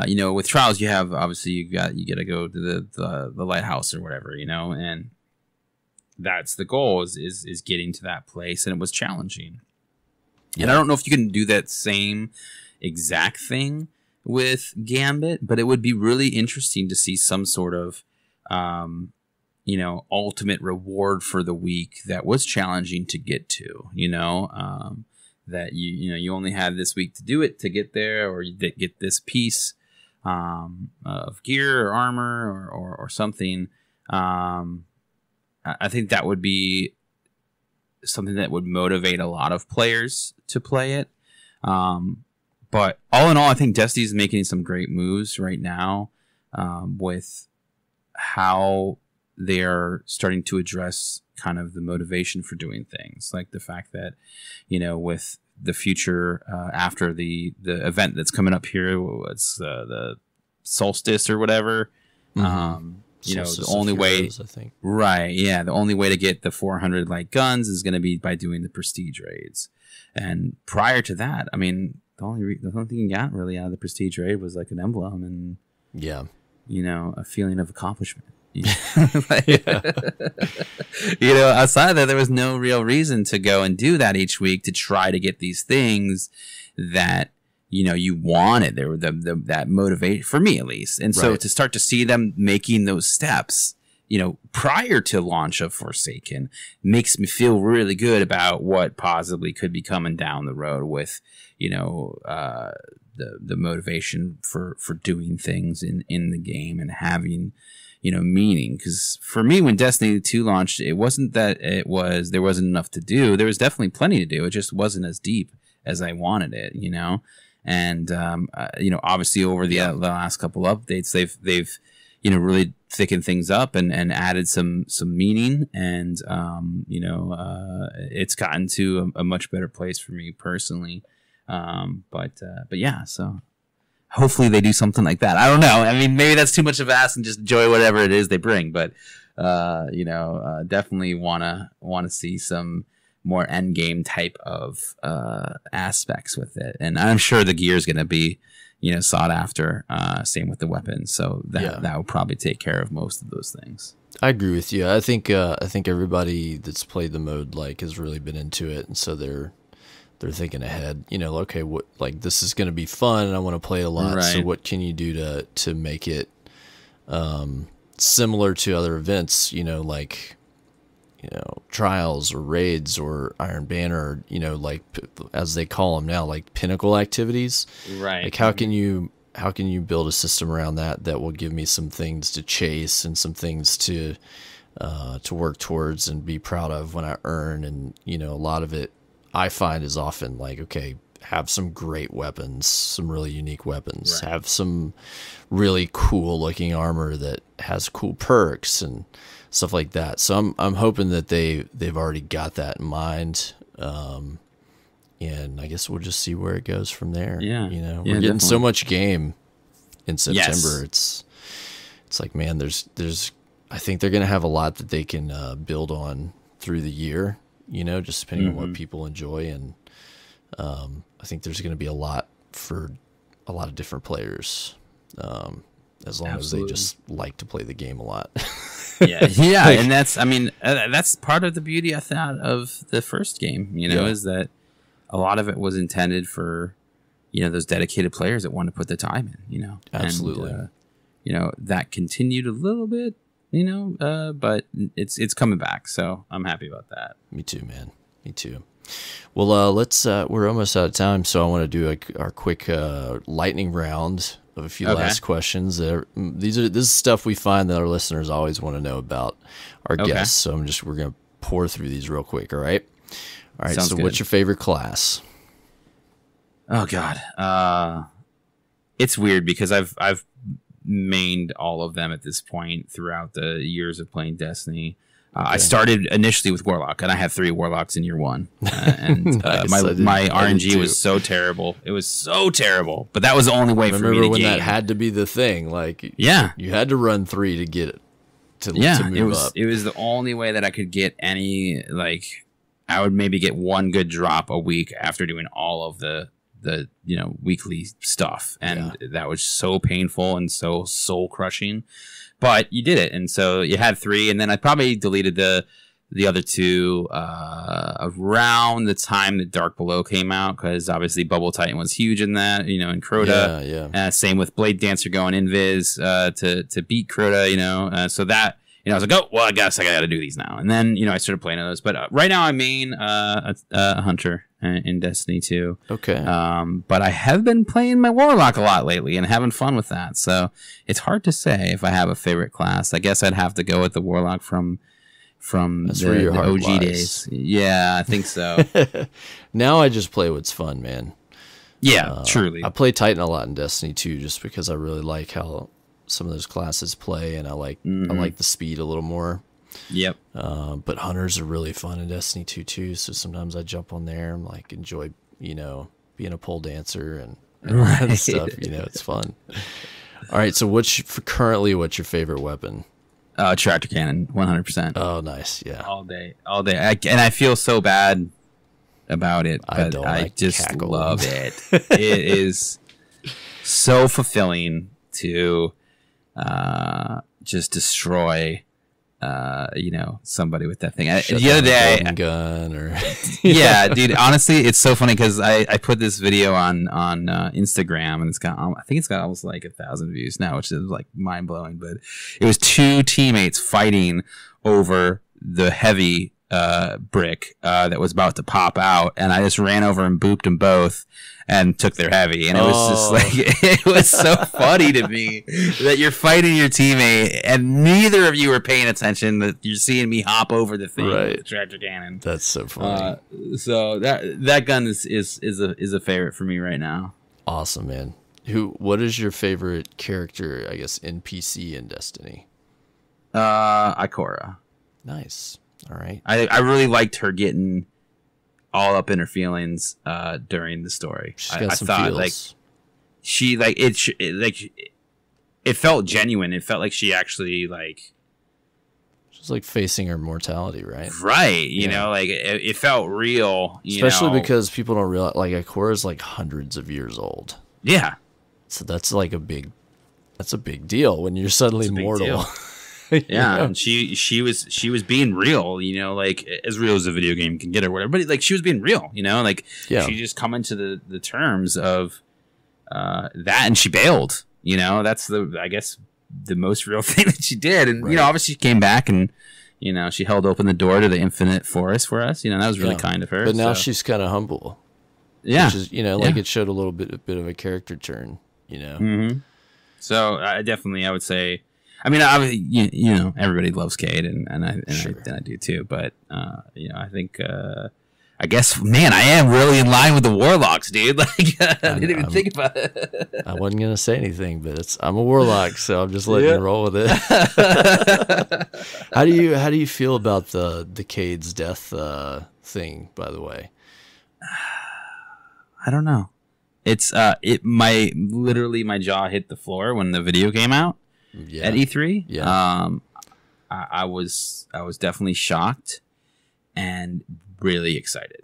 you know, with trials, you have obviously you got to go to the lighthouse or whatever, you know, and that's the goal is getting to that place, and it was challenging. And I don't know if you can do that same exact thing with Gambit, but it would be really interesting to see some sort of you know, ultimate reward for the week that was challenging to get to, you know, that you know you only had this week to do it, to get there, or you get this piece of gear or armor or something. I think that would be something that would motivate a lot of players to play it. But all in all, I think Destiny's making some great moves right now with how they're starting to address kind of the motivation for doing things. Like the fact that, you know, with the future after the event that's coming up here, it's the solstice or whatever. You know, the only way, I think. The only way to get the 400 light guns is going to be by doing the prestige raids. And prior to that, I mean, the only thing you got really out of the prestige raid was like an emblem and, you know, a feeling of accomplishment. Like, you know, outside of that, there was no real reason to go and do that each week to try to get these things that, you know, you wanted. There were that motivation for me, at least. And so to start to see them making those steps, you know, prior to launch of Forsaken makes me feel really good about what possibly could be coming down the road with, you know, the motivation for doing things in the game and having, you know, meaning. Because for me, when Destiny 2 launched, it wasn't that there wasn't enough to do. There was definitely plenty to do. It just wasn't as deep as I wanted it, you know. And you know, obviously over the last couple updates, they've you know, really thickened things up and added some meaning, and you know, it's gotten to a much better place for me personally. But yeah, so hopefully they do something like that. I don't know. I mean, maybe that's too much of ask and just enjoy whatever it is they bring. But you know, definitely wanna see some more end game type of aspects with it, and I'm sure the gear is gonna be, you know, sought after. Same with the weapons, so that will probably take care of most of those things. I agree with you. I think everybody that's played the mode has really been into it, and so they're thinking ahead. You know, okay, what this is going to be fun, and I want to play a lot. Right. So what can you do to make it similar to other events? You know, trials or raids or Iron Banner. You know, as they call them now, pinnacle activities. Right. Like how can you build a system around that will give me some things to chase and some things to work towards and be proud of when I earn. And you know, a lot of it I find is often okay, have some great weapons, some really unique weapons, right. Have some really cool looking armor that has cool perks and stuff like that. So I'm hoping that they've already got that in mind. And I guess we'll just see where it goes from there. Yeah. You know, we're getting so much game in September. Yes. It's like, man, there's I think they're going to have a lot that they can build on through the year, you know, just depending on what people enjoy. And I think there's going to be a lot for a lot of different players, as long as they just like to play the game a lot. Yeah. And that's part of the beauty, I thought, of the first game, you know, is that a lot of it was intended for, you know, those dedicated players that want to put the time in, you know. Absolutely. And, you know, that continued a little bit, you know, but it's coming back. So I'm happy about that. Me too, man. Me too. Well, let's, we're almost out of time. So I want to do our quick lightning round of a few last questions. This is stuff we find that our listeners always want to know about our guests. So we're going to pour through these real quick. All right. Sounds so good. What's your favorite class? Oh God. It's weird because I've mained all of them at this point throughout the years of playing Destiny. I started initially with Warlock, and I had 3 Warlocks in year 1. And Nice. my RNG was so terrible. It was so terrible. But that was the only way for me to Remember when game. that had to be the thing? You had to run 3 to get it to move up. It was the only way that I could get any I would maybe get 1 good drop a week after doing all of the you know, weekly stuff, and that was so painful and so soul crushing, but you did it. And so you had 3, and then I probably deleted the other 2 around the time that Dark Below came out, because obviously Bubble Titan was huge in that, you know, and Crota. Same with Blade Dancer going invis to beat Crota, you know, so that, you know, I was like, oh, well, I guess I got to do these now. And then, you know, I started playing those. But right now I main a Hunter in Destiny 2. Okay. But I have been playing my Warlock a lot lately and having fun with that. So it's hard to say if I have a favorite class. I guess I'd have to go with the Warlock from the OG days. Yeah, I think so. Now I just play what's fun, man. Yeah, truly. I play Titan a lot in Destiny 2 just because I really like how some of those classes play, and I like the speed a little more. Yep. But Hunters are really fun in Destiny 2 too, so sometimes I jump on there and enjoy, you know, being a pole dancer and all that stuff. You know, it's fun. All right, so what's your favorite weapon? Tractor cannon, 100%. Oh, nice. Yeah. All day. And I feel so bad about it, but I just love it. It is so fulfilling to just destroy somebody with that thing. Shut The other down a day, golden gun or yeah, dude. Honestly, it's so funny because I put this video on Instagram and I think it's got almost like 1,000 views now, which is like mind blowing. But it was two teammates fighting over the heavy brick that was about to pop out, and I just ran over and booped them both and took their heavy, and it was just like it was so funny to me that you're fighting your teammate and neither of you are paying attention, that you're seeing me hop over the thing with the tractor cannon. That's so funny. So that gun is a favorite for me right now. Awesome, man. What is your favorite character, I guess, NPC in Destiny? Ikora. Nice. All right. I really liked her getting all up in her feelings during the story. I thought feels. Like she like it felt genuine. It felt like she actually like she's like facing her mortality, right? Right. You know, like it felt real. Especially because people don't realize like Ikora is like hundreds of years old. Yeah. So that's like a big deal when you're suddenly mortal. Yeah, and she was being real, like as real as a video game can get or whatever. But like she was being real, like she just come into the terms of that, and she bailed. That's I guess the most real thing that she did, and obviously she came back and she held open the door to the infinite forest for us. That was really kind of her. But now she's kind of humble. Yeah, which is, like it showed a bit of a character turn. Mm-hmm. So I would say. I mean, everybody loves Cade, and I do too. But I think, I guess, man, I am really in line with the Warlocks, dude. Like, I didn't even think about it. I wasn't gonna say anything, but I'm a Warlock, so I'm just letting you roll with it. How do you feel about the Cade's death thing? By the way, I don't know. It's literally my jaw hit the floor when the video came out. At E3, I was definitely shocked and really excited,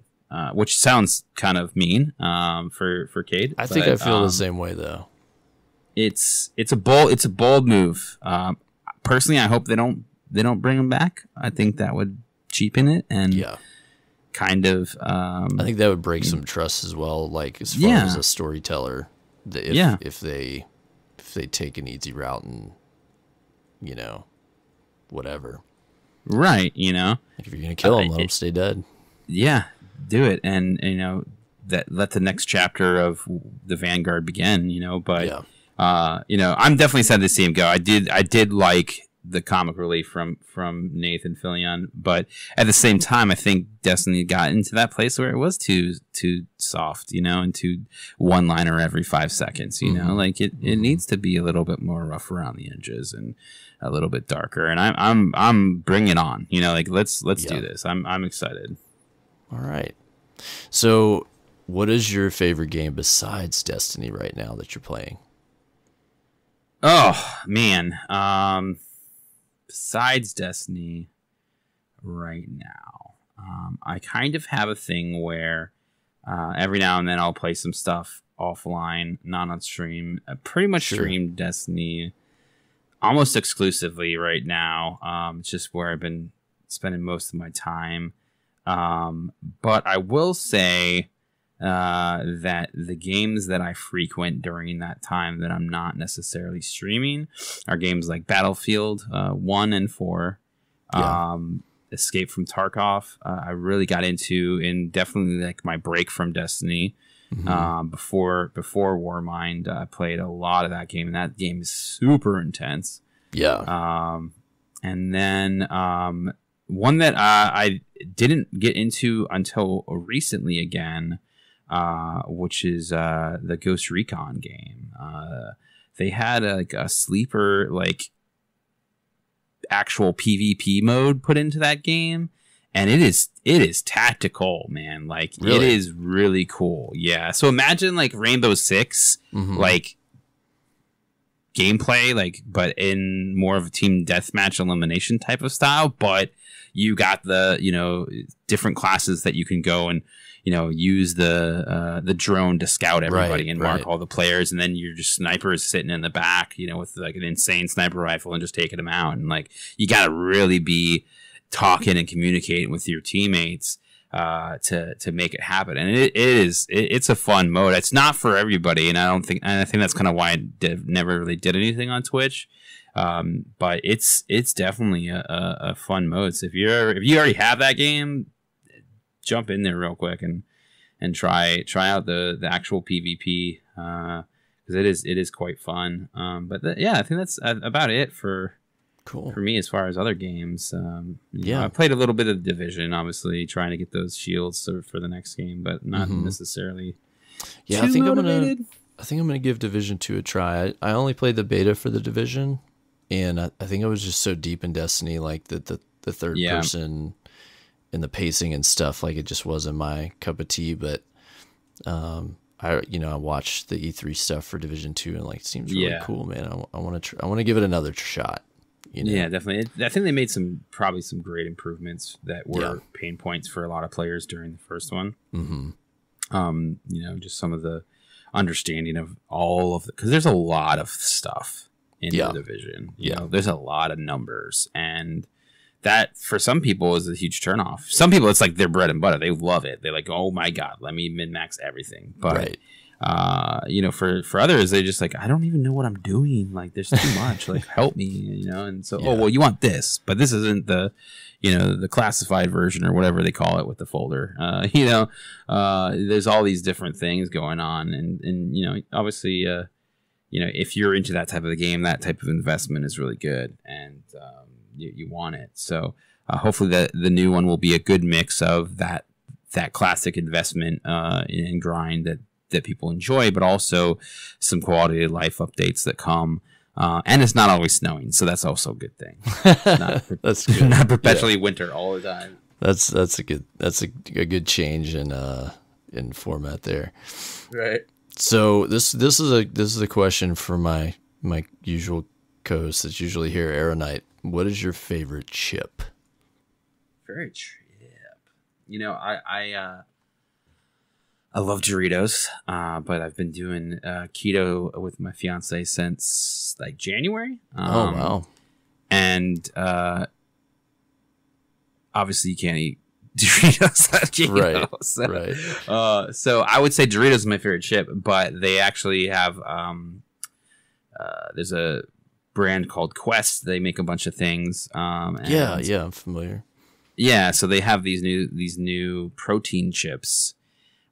which sounds kind of mean for Cade. I think I feel the same way though. It's a bold move. Personally, I hope they don't bring him back. I think that would cheapen it and kind of. I think that would break some trust as well. Like as far as a storyteller, if they take an easy route and whatever, right? Like if you're gonna kill him, let him stay dead. Yeah, do it, and that let the next chapter of the Vanguard begin. But I'm definitely sad to see him go. I did like the comic relief from Nathan Fillion, but at the same time, I think Destiny got into that place where it was too soft, and too one-liner every 5 seconds. Like it needs to be a little bit more rough around the edges and a little bit darker. And I'm bringing it on. Like let's do this. I'm excited. All right. So, what is your favorite game besides Destiny right now that you're playing? Oh man. Besides Destiny right now, I kind of have a thing where every now and then I'll play some stuff offline, not on stream. I pretty much stream Destiny almost exclusively right now. It's just where I've been spending most of my time. But I will say that the games that I frequent during that time that I'm not necessarily streaming are games like Battlefield 1 and 4, Escape from Tarkov. I really got into in definitely like my break from Destiny. Before Warmind, I played a lot of that game, and that game is super intense. And then one that I didn't get into until recently again, which is the Ghost Recon game. They had like a sleeper, like actual PvP mode put into that game, and it is tactical, man. Like it is really cool. Yeah. So imagine like Rainbow Six, like gameplay, like but in more of a team deathmatch elimination type of style, but you got the, you know, different classes that you can go and, you know, use the drone to scout everybody and mark all the players, and then you're just snipers sitting in the back, you know, with like an insane sniper rifle and just taking them out. And like, you got to really be talking and communicating with your teammates to make it happen. And it's a fun mode. It's not for everybody, and I think that's kind of why I never really did anything on Twitch. But it's definitely a fun mode. So if you already have that game, jump in there real quick and try out the actual PvP, because it is quite fun. But yeah, I think that's about it for me as far as other games. Yeah, I played a little bit of Division, obviously trying to get those shields for the next game, but not necessarily. Yeah, I think motivated. I think I'm gonna give Division 2 a try. I only played the beta for the Division, and I think I was just so deep in Destiny, like the third person and the pacing and stuff, like it just wasn't my cup of tea. But I watched the E3 stuff for Division 2 and like it seems really cool, man. I want to give it another shot. You know? Yeah, definitely. I think they made probably some great improvements that were pain points for a lot of players during the first one. Just some of the understanding of all of because there's a lot of stuff in the Division. You know, there's a lot of numbers, and that for some people is a huge turnoff. Some people, it's like their bread and butter. They love it. They're like, oh my God, let me min-max everything. But, for others, they just like, I don't even know what I'm doing. Like, there's too much. Like, help me, you know? And so, oh, well, you want this, but this isn't the, you know, the classified version or whatever they call it with the folder. There's all these different things going on. And you know, obviously, if you're into that type of a game, that type of investment is really good. And, you want it. So hopefully the new one will be a good mix of that classic investment and grind that people enjoy, but also some quality of life updates that come. And it's not always snowing, so that's also a good thing. That's good. Not perpetually winter all the time. That's a good change in format there. Right. So this is a question for my usual co-host that's usually here, AER0KNIGHT. What is your favorite chip? Favorite chip. You know, I love Doritos, but I've been doing keto with my fiance since like January. Oh wow! And obviously you can't eat Doritos at keto. Right. So I would say Doritos is my favorite chip, but they actually have there's a brand called Quest. They make a bunch of things. I'm familiar. Yeah, so they have these new protein chips,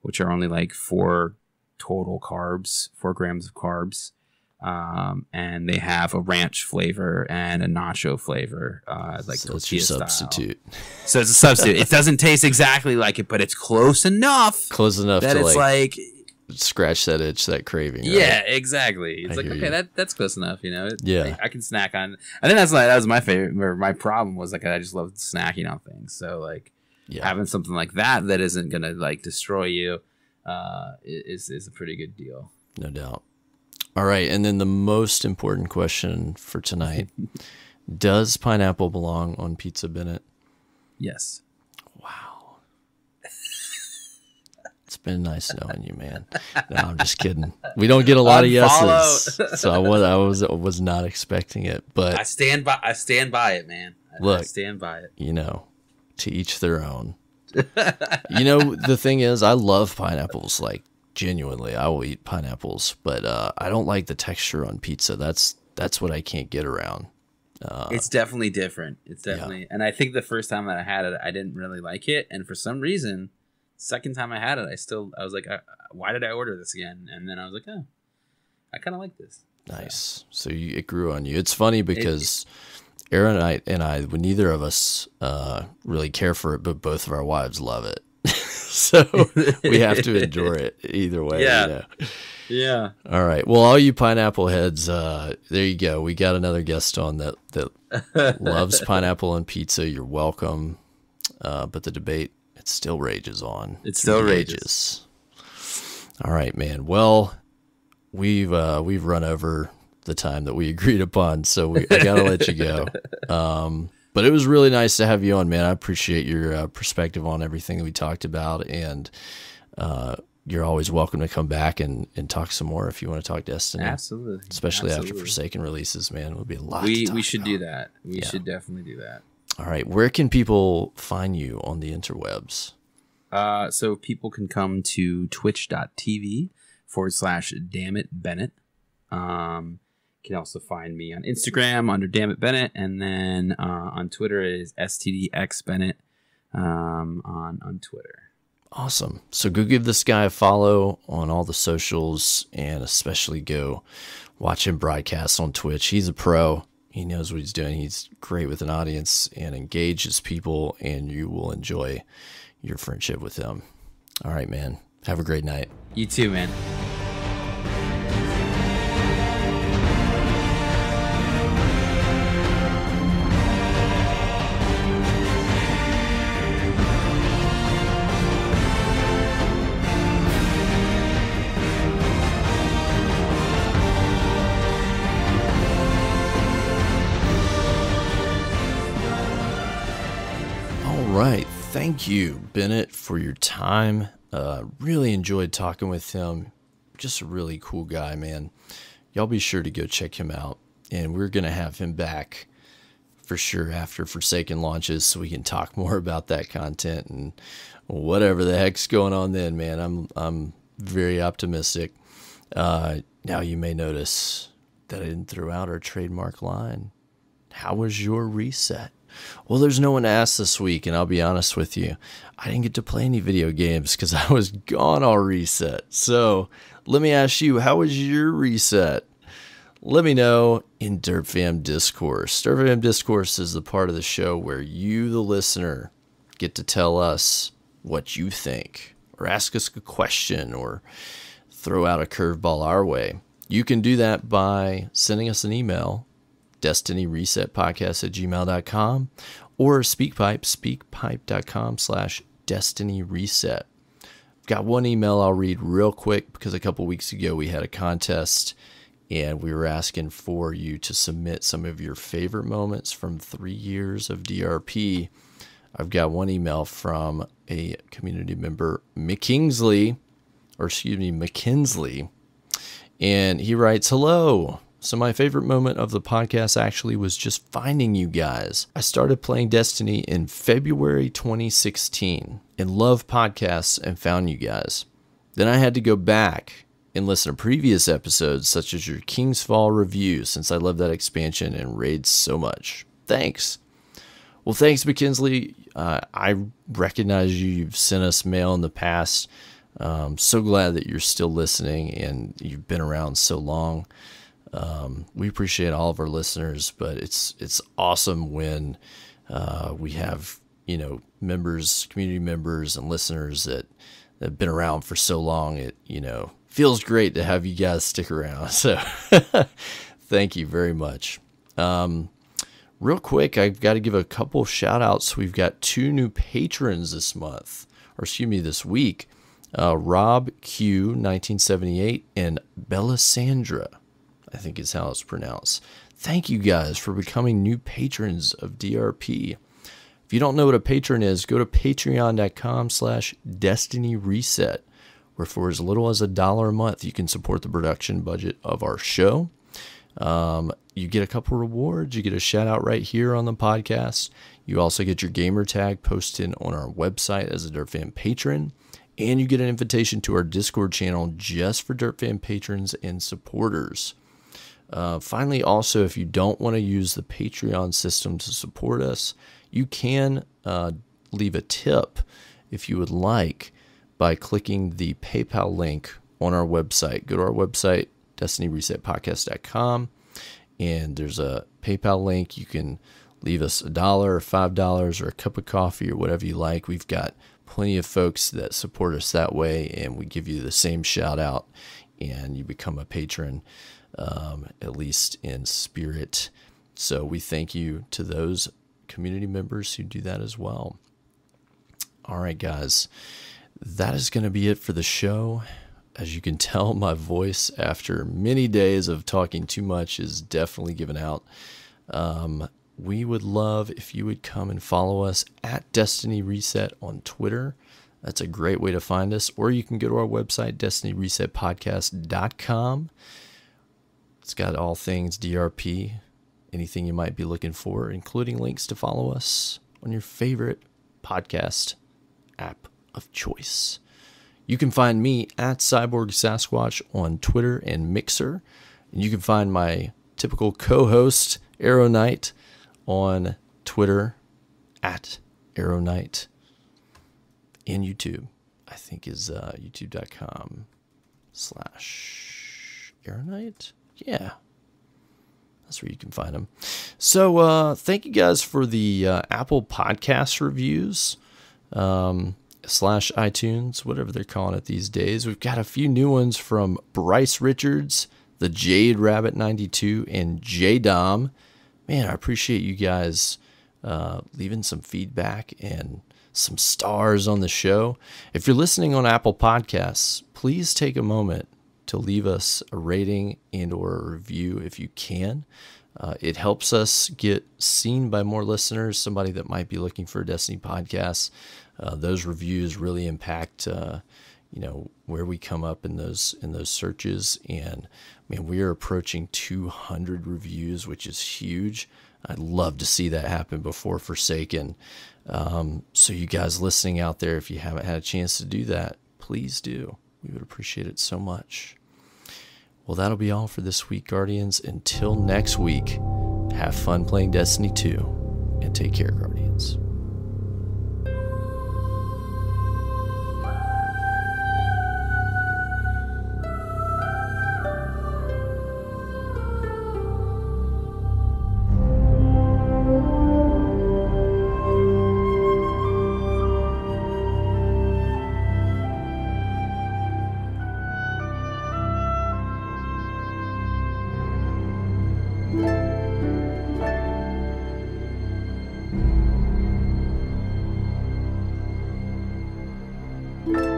which are only like 4 grams of carbs. And they have a ranch flavor and a nacho flavor, like so tortilla it's your substitute. Style. So it's a substitute. It doesn't taste exactly like it, but it's close enough. That to it's like scratch that itch, that craving. Right? Yeah, exactly. It's like, okay, that's close enough, you know? I can snack on. I think that was my favorite. My problem was like, I just loved snacking on things. So like having something like that isn't going to like destroy you, is a pretty good deal. No doubt. All right. And then the most important question for tonight, does pineapple belong on pizza, Bennett? Yes. Wow. It's been nice knowing you, man. No, I'm just kidding. We don't get a lot of yeses, so I was not expecting it. But I stand by it, man. I stand by it. You know, to each their own. You know, the thing is, I love pineapples. Like genuinely, I will eat pineapples, but I don't like the texture on pizza. That's what I can't get around. It's definitely different. It's definitely, and I think the first time that I had it, I didn't really like it, and for some reason. Second time I had it, I was like, why did I order this again? And then I was like, oh, I kind of like this. Nice. So it grew on you. It's funny because AER0KNIGHT and I, when neither of us really care for it, but both of our wives love it. So we have to endure it either way. Yeah. You know? Yeah. All right. Well, all you pineapple heads, there you go. We got another guest on that loves pineapple on pizza. You're welcome. But the debate, it still rages on. It still rages. All right, man. Well, we've run over the time that we agreed upon, so I gotta let you go. But it was really nice to have you on, man. I appreciate your perspective on everything that we talked about, and you're always welcome to come back and talk some more if you want to talk Destiny. Absolutely. Especially after Forsaken releases, man. It would be a lot to talk We should about. do that. We should definitely do that. All right. Where can people find you on the interwebs? So people can come to twitch.tv/DamnitBennett. You can also find me on Instagram under DamnitBennett, and then on Twitter is STDXBennett on Twitter. Awesome. So go give this guy a follow on all the socials, and especially go watch him broadcast on Twitch. He's a pro. He knows what he's doing. He's great with an audience and engages people, and you will enjoy your friendship with him. All right, man. Have a great night. You too, man. Right. Thank you, Bennett, for your time. Really enjoyed talking with him. Just a really cool guy, man. Y'all be sure to go check him out. And we're going to have him back for sure after Forsaken launches so we can talk more about that content and whatever the heck's going on then, man. I'm very optimistic. Now you may notice that I didn't throw out our trademark line. How was your reset? Well, there's no one to ask this week, and I'll be honest with you. I didn't get to play any video games because I was gone all reset. So let me ask you, how was your reset? Let me know in DerpFam Discourse. DerpFam Discourse is the part of the show where you, the listener, get to tell us what you think, or ask us a question, or throw out a curveball our way. You can do that by sending us an email, destinyresetpodcast@gmail.com, or speakpipe.com/destinyreset. I've got one email I'll read real quick because a couple weeks ago we had a contest and we were asking for you to submit some of your favorite moments from 3 years of DRP. I've got one email from a community member, McKinsley, and he writes, "Hello. So my favorite moment of the podcast actually was just finding you guys. I started playing Destiny in February 2016 and loved podcasts and found you guys. Then I had to go back and listen to previous episodes such as your King's Fall review since I love that expansion and raids so much. Thanks." Well, thanks, McKinsley. I recognize you. You've sent us mail in the past. So glad that you're still listening and you've been around so long. We appreciate all of our listeners, but it's awesome when we have, members, community members and listeners that have been around for so long. It, feels great to have you guys stick around. So thank you very much. Real quick, I've got to give a couple of shout outs. We've got 2 new patrons this week. Rob Q 1978 and Belisandra, I think is how it's pronounced. Thank you guys for becoming new patrons of DRP. If you don't know what a patron is, go to patreon.com/destinyreset, where for as little as $1 a month, you can support the production budget of our show. You get a couple rewards. You get a shout out right here on the podcast. You also get your gamer tag posted on our website as a DerpFam patron. And you get an invitation to our Discord channel just for DerpFam patrons and supporters. Finally, also, if you don't want to use the Patreon system to support us, you can leave a tip if you would like by clicking the PayPal link on our website. Go to our website, destinyresetpodcast.com, and there's a PayPal link. You can leave us $1 or $5 or a cup of coffee or whatever you like. We've got plenty of folks that support us that way, and we give you the same shout out, and you become a patron, at least in spirit. So we thank you to those community members who do that as well. All right, guys, that is going to be it for the show. As you can tell, my voice after many days of talking too much is definitely giving out. we would love if you would come and follow us at Destiny Reset on Twitter. That's a great way to find us. Or you can go to our website, destinyresetpodcast.com. It's got all things DRP, anything you might be looking for, including links to follow us on your favorite podcast app of choice. You can find me at CyborgSasquatch on Twitter and Mixer. And you can find my typical co-host, AER0KNIGHT, on Twitter at AER0KNIGHT, and YouTube. I think is youtube.com/AER0KNIGHT. Yeah, that's where you can find them. So thank you guys for the Apple Podcast reviews / iTunes, whatever they're calling it these days. We've got a few new ones from Bryce Richards, the Jade Rabbit 92, and J-Dom. Man, I appreciate you guys leaving some feedback and some stars on the show. If you're listening on Apple Podcasts, please take a moment to leave us a rating and or a review if you can. It helps us get seen by more listeners, somebody that might be looking for a Destiny podcast. Those reviews really impact where we come up in those searches. And man, we are approaching 200 reviews, which is huge. I'd love to see that happen before Forsaken. So you guys listening out there, if you haven't had a chance to do that, please do. We would appreciate it so much. Well, that'll be all for this week, Guardians. Until next week, have fun playing Destiny 2, and take care, Guardians. you